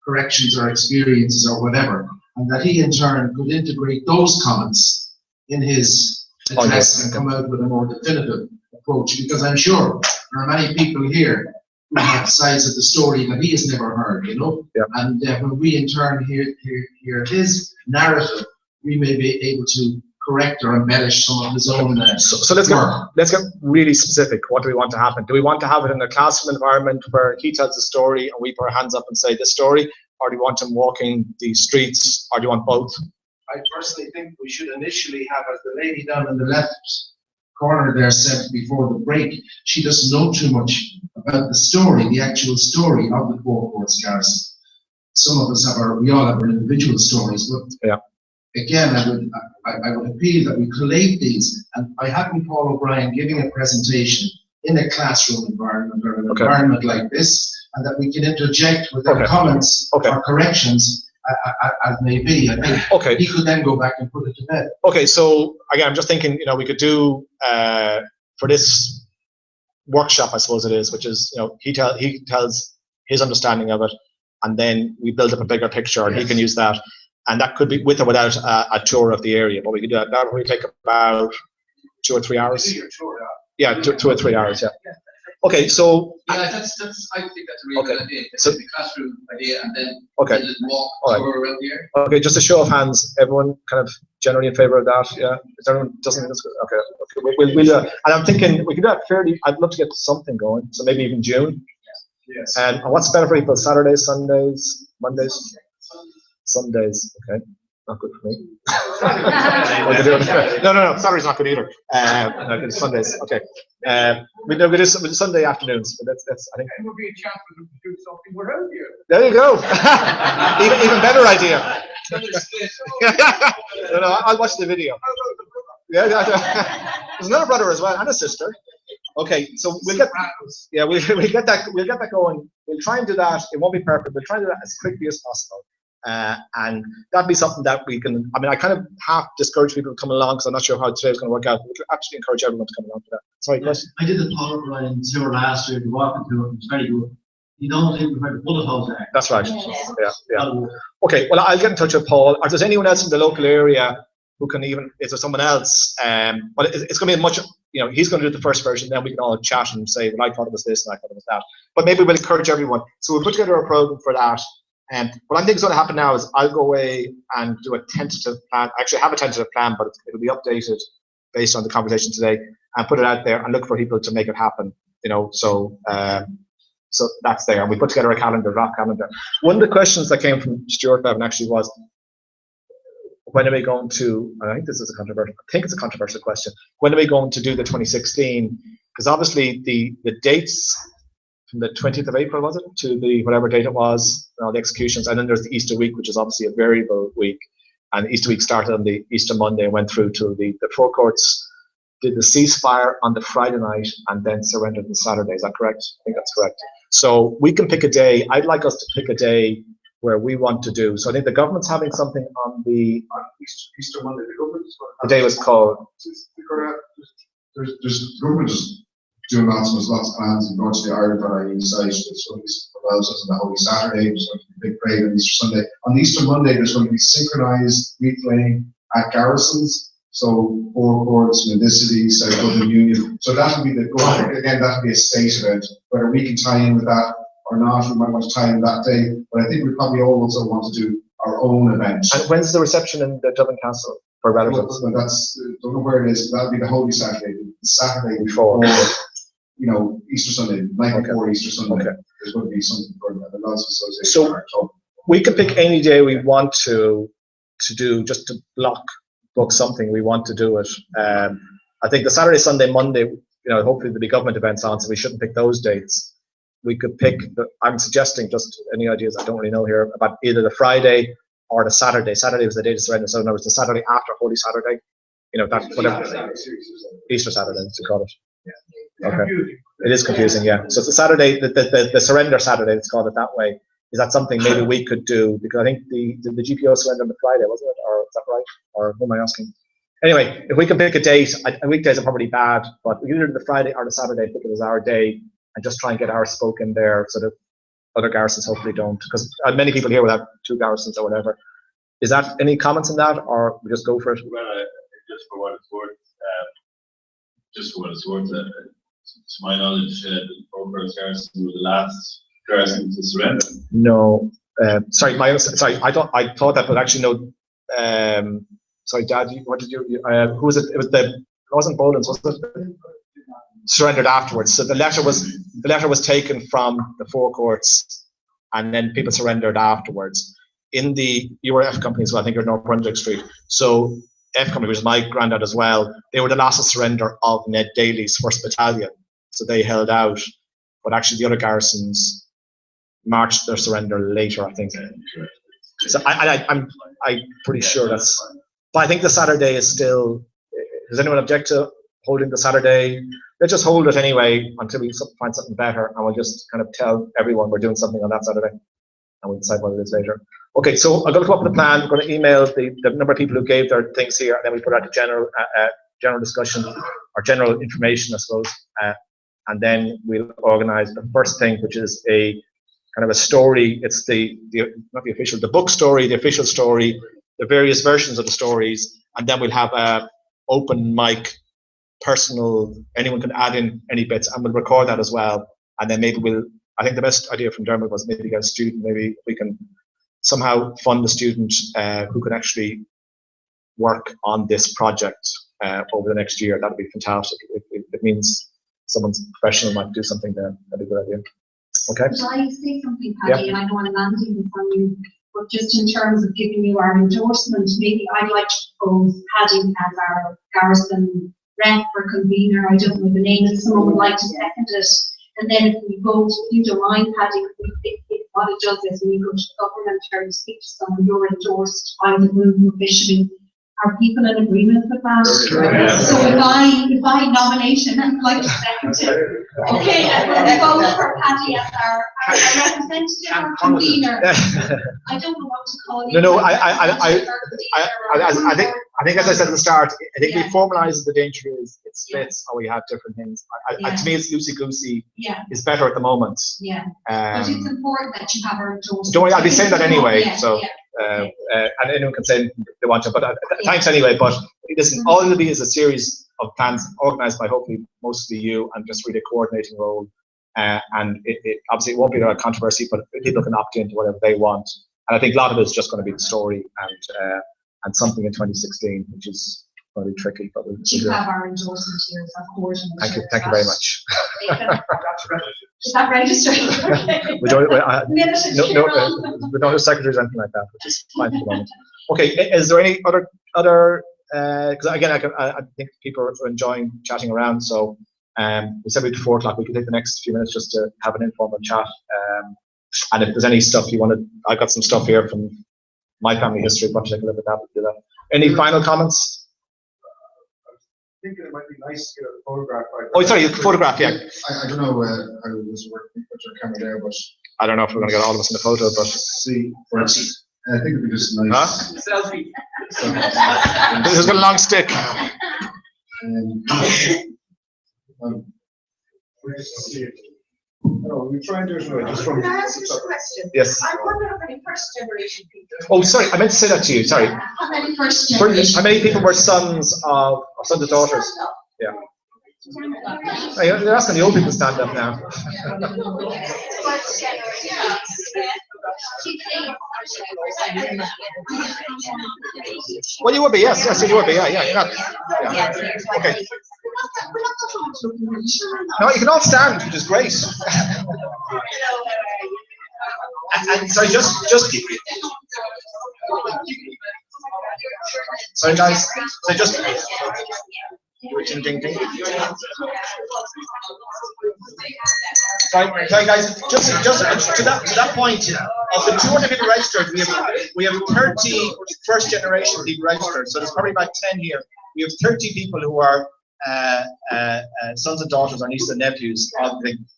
corrections or experiences or whatever, and that he in turn could integrate those comments in his address and come out with a more definitive approach, because I'm sure there are many people here who have sides of the story that he has never heard, you know, and when we in turn hear his narrative, we may be able to correct or embellish some of his own. So let's get really specific. What do we want to happen? Do we want to have it in a classroom environment where he tells the story and we put our hands up and say this story, or do you want him walking the streets, or do you want both? I personally think we should initially have, as the lady down in the left corner there said before the break, she doesn't know too much about the story, the actual story of the Four Courts Garrison. Some of us we all have our individual stories, but again, I would appeal that we collate these, and by having Paul O'Brien giving a presentation in a classroom environment or an environment like this, and that we can interject with our comments or corrections as may be. I think he could then go back and put it to bed. Okay, so again, I'm just thinking, you know, we could do for this workshop, I suppose it is, which is, you know, he tells his understanding of it, and then we build up a bigger picture, and he can use that, and that could be with or without a tour of the area. But we could do that. That would take about 2 or 3 hours. Yeah, 2 or 3 hours. Yeah. Okay, so I think that's a really good idea. So the classroom idea, and then walk tour around the area. Okay, just a show of hands. Everyone kind of generally in favour of that. Yeah. If everyone doesn't, okay. We'll do it. And I'm thinking we could do that fairly. I'd love to get something going. So maybe even June. Yes. And what's better for people? Saturdays, Sundays, Mondays, Sundays. Okay. Not good for me. No. Saturday's not good either. No, Sundays. Okay. We do Sunday afternoons, but that's I think. It would be a chance for them to do something without you. There you go. even better idea. No, I'll watch the video. Yeah. There's another brother as well and a sister. Okay, so we'll get that going. We'll try and do that. It won't be perfect. We'll try and do that as quickly as possible. And that'd be something that we can. I mean, I kind of half discourage people to come along because I'm not sure how today's going to work out. We can actually encourage everyone to come along to that. Sorry, question. I did the Paul O'Brien tour last year. The walking tour, it was very good. You don't even where the bullet holes are. That's right. Yeah. Okay. Well, I'll get in touch with Paul. Or does anyone else in the local area who can even? Is there someone else? But it's going to be much. You know, he's going to do the first version. Then we can all chat and say, "Well, I thought it was this and I thought it was that." But maybe we'll encourage everyone. So we'll put together a program for that. What I think is going to happen now is I'll go away and do a tentative plan. I actually have a tentative plan, but it'll be updated based on the conversation today, and put it out there and look for people to make it happen. You know, so that's there. And we put together a draft calendar. One of the questions that came from Stuart Bevan actually was, when are we going to? I think this is a controversial. I think it's a controversial question. When are we going to do the 2016? Because obviously the dates. From the 20th of April, was it, to the whatever date it was, the executions, and then there's the Easter week, which is obviously a variable week, and the Easter week started on the Easter Monday and went through to the Four Courts did the ceasefire on the Friday night and then surrendered on Saturday. Is that correct? I think that's correct. So we can pick a day. I'd like us to pick a day where we want to do. So I think the government's having something on the Easter Monday. The day was called. There's government doing lots of plans and going to the Ireland Value site. There's going to be some relatives on the Holy Saturday. There's going to be a big parade on Easter Sunday. On Easter Monday, there's going to be synchronised replaying at garrisons. So Four Courts, Mendicity, South Dublin Union. So that will be the goal. Again, that will be a state event. Whether we can tie in with that or not, we might want to tie in that day. But I think we probably all also want to do our own event. And when's the reception in the Dublin Castle for relatives? Well, that's, don't know where it is. That'll be the Holy Saturday, the Saturday before. You know, Easter Sunday, night before Easter Sunday, there's going to be something for the Lads Association. So we can pick any day we want to do, just to book something we want to do it. I think the Saturday, Sunday, Monday, you know, hopefully there'll be government events on, so we shouldn't pick those dates. We could pick, I'm suggesting, just any ideas, I don't really know here, about either the Friday or the Saturday. Saturday was the day to surrender, so in other words, the Saturday after Holy Saturday. You know, that whatever. Easter Saturday, to call it. Okay. It is confusing, yeah. So it's the Saturday, the surrender Saturday, let's call it that way. Is that something maybe we could do? Because I think the GPO surrendered on the Friday, wasn't it? Or is that right? Or who am I asking? Anyway, if we can pick a date, weekdays are probably bad, but we can either do the Friday or the Saturday, pick it as our day, and just try and get our spoke in there, sort of other garrisons hopefully don't, because many people here will have 2 garrisons or whatever. Is that any comments on that, or we just go for it? Well, just for what it's worth, to my knowledge, the Four-Courts Garrison were the last garrison to surrender. No, sorry, I thought that, but actually no. Sorry, Dad, what did you? Who was it? It wasn't Boland's, was it? Surrendered afterwards. So the letter was taken from the Four Courts, and then people surrendered afterwards. You were F Company as well, I think you're North Brunswick Street. So F Company, which is my granddad as well, they were the last to surrender of Ned Daly's 1st Battalion. So they held out, but actually the other garrisons marched their surrender later, I think. So I'm pretty sure that's. But I think the Saturday is still. Does anyone object to holding the Saturday? Let's just hold it anyway until we find something better, and we'll just kind of tell everyone we're doing something on that Saturday, and we'll decide what it is later. Okay, so I'm going to come up with a plan. We're going to email the number of people who gave their things here, and then we put out a general discussion or general information, I suppose, and then we'll organise the first thing, which is a kind of a story. It's not the official, the book story, the official story, the various versions of the stories, and then we'll have a open mic, personal. Anyone can add in any bits, and we'll record that as well. And then maybe I think the best idea from Dermot was maybe get a student. Maybe we can somehow fund the student who can actually work on this project over the next year. That would be fantastic. It means someone's professional might do something there. That'd be a good idea. Okay. Could I say something, Paddy? And I know I'm landing this on you, but just in terms of giving you our endorsement, maybe I'd like to propose Paddy as our garrison rep or convener. I don't know the name, if someone would like to second it. And then if we vote, if you don't mind, Paddy, what it does is we go to government or we speak to someone, you're endorsed by the group officially. Are people in agreement with that? So if I nominate him, I'd like to second it. Okay, and we vote for Paddy as our representative or convener. I don't know what to call you. No, I think as I said at the start, I think we formalise the danger is it splits or we have different things. To me, it's loosey-goosey. Yeah. It's better at the moment. Yeah. But it's important that you have our endorsement. Don't worry, I'll be saying that anyway. Yeah, so. And anyone can say they want to, but thanks anyway. But listen, all it'll be is a series of plans organised by hopefully mostly you, and just really a coordinating role. And it obviously it won't be a controversy, but people can opt into whatever they want. And I think a lot of it is just going to be the story and something in 2016, which is going to be tricky. But you have our endorsement here, of course. Thank you very much. Is that registered? We don't have secretaries or anything like that, which is fine for the moment. Okay, is there any other? Because again, I think people are enjoying chatting around. So we said we'd 4 o'clock. We can take the next few minutes just to have an informal chat. And if there's any stuff you wanted, I've got some stuff here from my family history. If you want to take a look at that, we'll do that. Any final comments? Thinking it might be nice to get a photograph. Oh, sorry, photograph, yeah. I don't know, I was working with your camera there, but I don't know if we're going to get all of us in the photo, but I think it'd be just nice. Selfie. This has got a long stick. No, we try and do it just from. Can I ask you a question? Yes. I wonder how many first generation people. Oh, sorry, I meant to say that to you. Sorry. How many first generation? How many people were sons of daughters? Yeah. Hey, you're asking the old people to stand up now. Well, you would be, yes, you would be, yeah. You're not, yeah. Okay. No, you can all stand, which is great. and sorry, just sorry, guys. So just. Ding, ding, ding. Sorry, guys. Just to that point, of the 200 people registered, we have 30 first generation people registered. So there's probably about 10 here. We have 30 people who are sons and daughters or nieces and nephews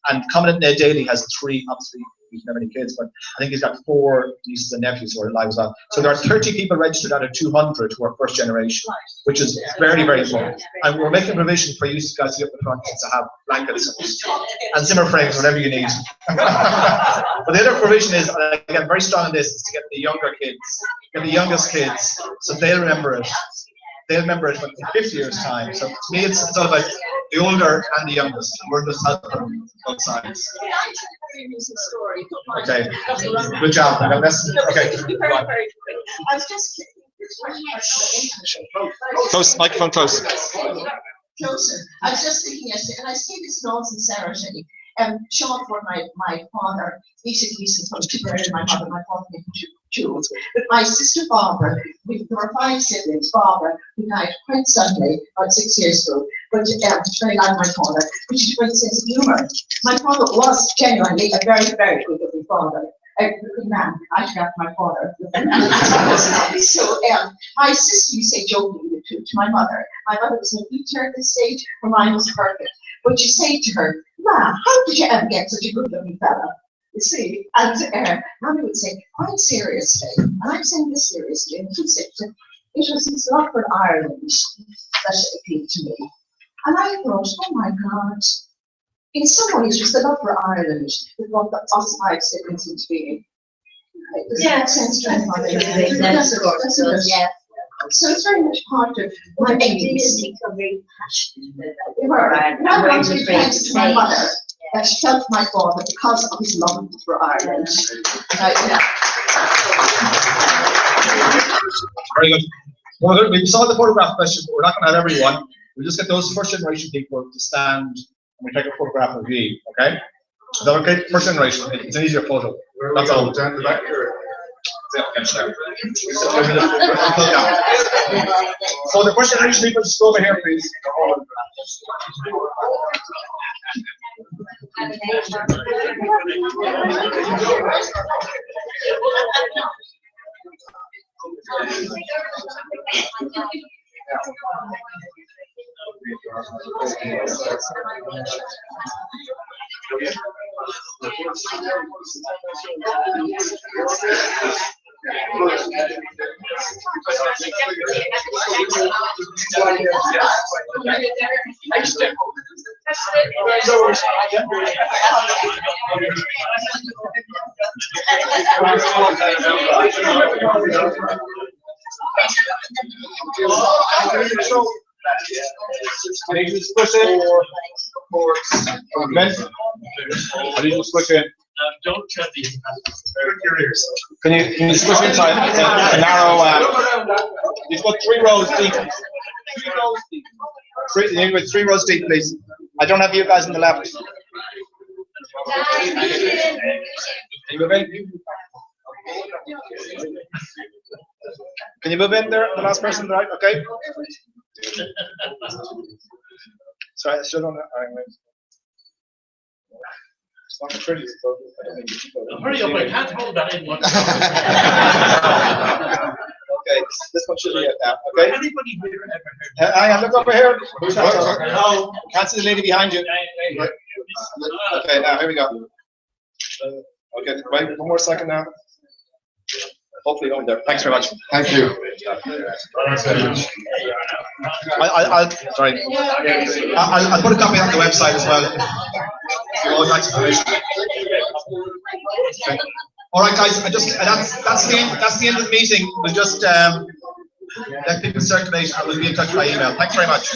and Covenant Daly has 3, obviously he doesn't have any kids, but I think he's got 4 nieces and nephews who are alive as well. So there are 30 people registered out of 200 who are first generation, which is very, very important. And we're making provision for you guys to get the front to have blankets and Zimmer frames, whatever you need. But the other provision is, and again, very strong in this, is to get the younger kids, get the youngest kids, so they'll remember it. They'll remember it in 50 years' time. So to me, it's sort of like the older and the youngest. We're just helping both sides. Okay, good job. Okay. I was just. Close, microphone close. Closer. I was just thinking yesterday, and I say this in all sincerity. Sean, for my father, basically supposed to bury my mother, my father made two. But my sister Barbara, there were 5 siblings. Barbara, who died quite suddenly, about 6 years ago, but very like my father, which is a great sense of humour. My father was genuinely a very, very good looking father. A good man. I took after my father. So my sister used to say jokingly to my mother. My mother was an eater at this stage, her mind was perfect. But you say to her, "Ma, how did you ever get such a good looking fella?" You see, and Mommy would say, quite seriously, and I'm saying this seriously, and she'd say, it was his love for Ireland that appealed to me. And I thought, oh my God, in some ways it was the love for Ireland that brought us 5 siblings into being. Does that make sense to anyone? Yeah. So it's very much part of my genes. They were. And I want to be thanks to my mother that she felt my father because of his love for Ireland. Very good. Well, we saw the photograph question, but we're not going to have everyone. We'll just get those first generation people to stand and we take a photograph of you, okay? Is that okay? First generation, it's an easier photo. That's all. Down the back here. So the first generation people, just go over here, please. Can you just push in? Men? Can you just push in? Don't cut the. Can you just push inside a narrow? You've got 3 rows deep. 3 rows deep. 3 rows deep, please. I don't have you guys on the left. Can you move in? Can you move in there? The last person, right? Okay. Sorry, I should on that. It's not pretty. Hurry up, I can't hold that in one. Okay, this one should be it now. Okay. Anybody here ever heard? I look over here. Who's that? No. Can't see the lady behind you. Okay, now here we go. Okay, wait 1 more second now. Hopefully going there. Thanks very much. Thank you. Sorry. I'll put a copy on the website as well. All right, guys. That's the end of the meeting. We'll just let people circulate and we'll be in touch by email. Thanks very much.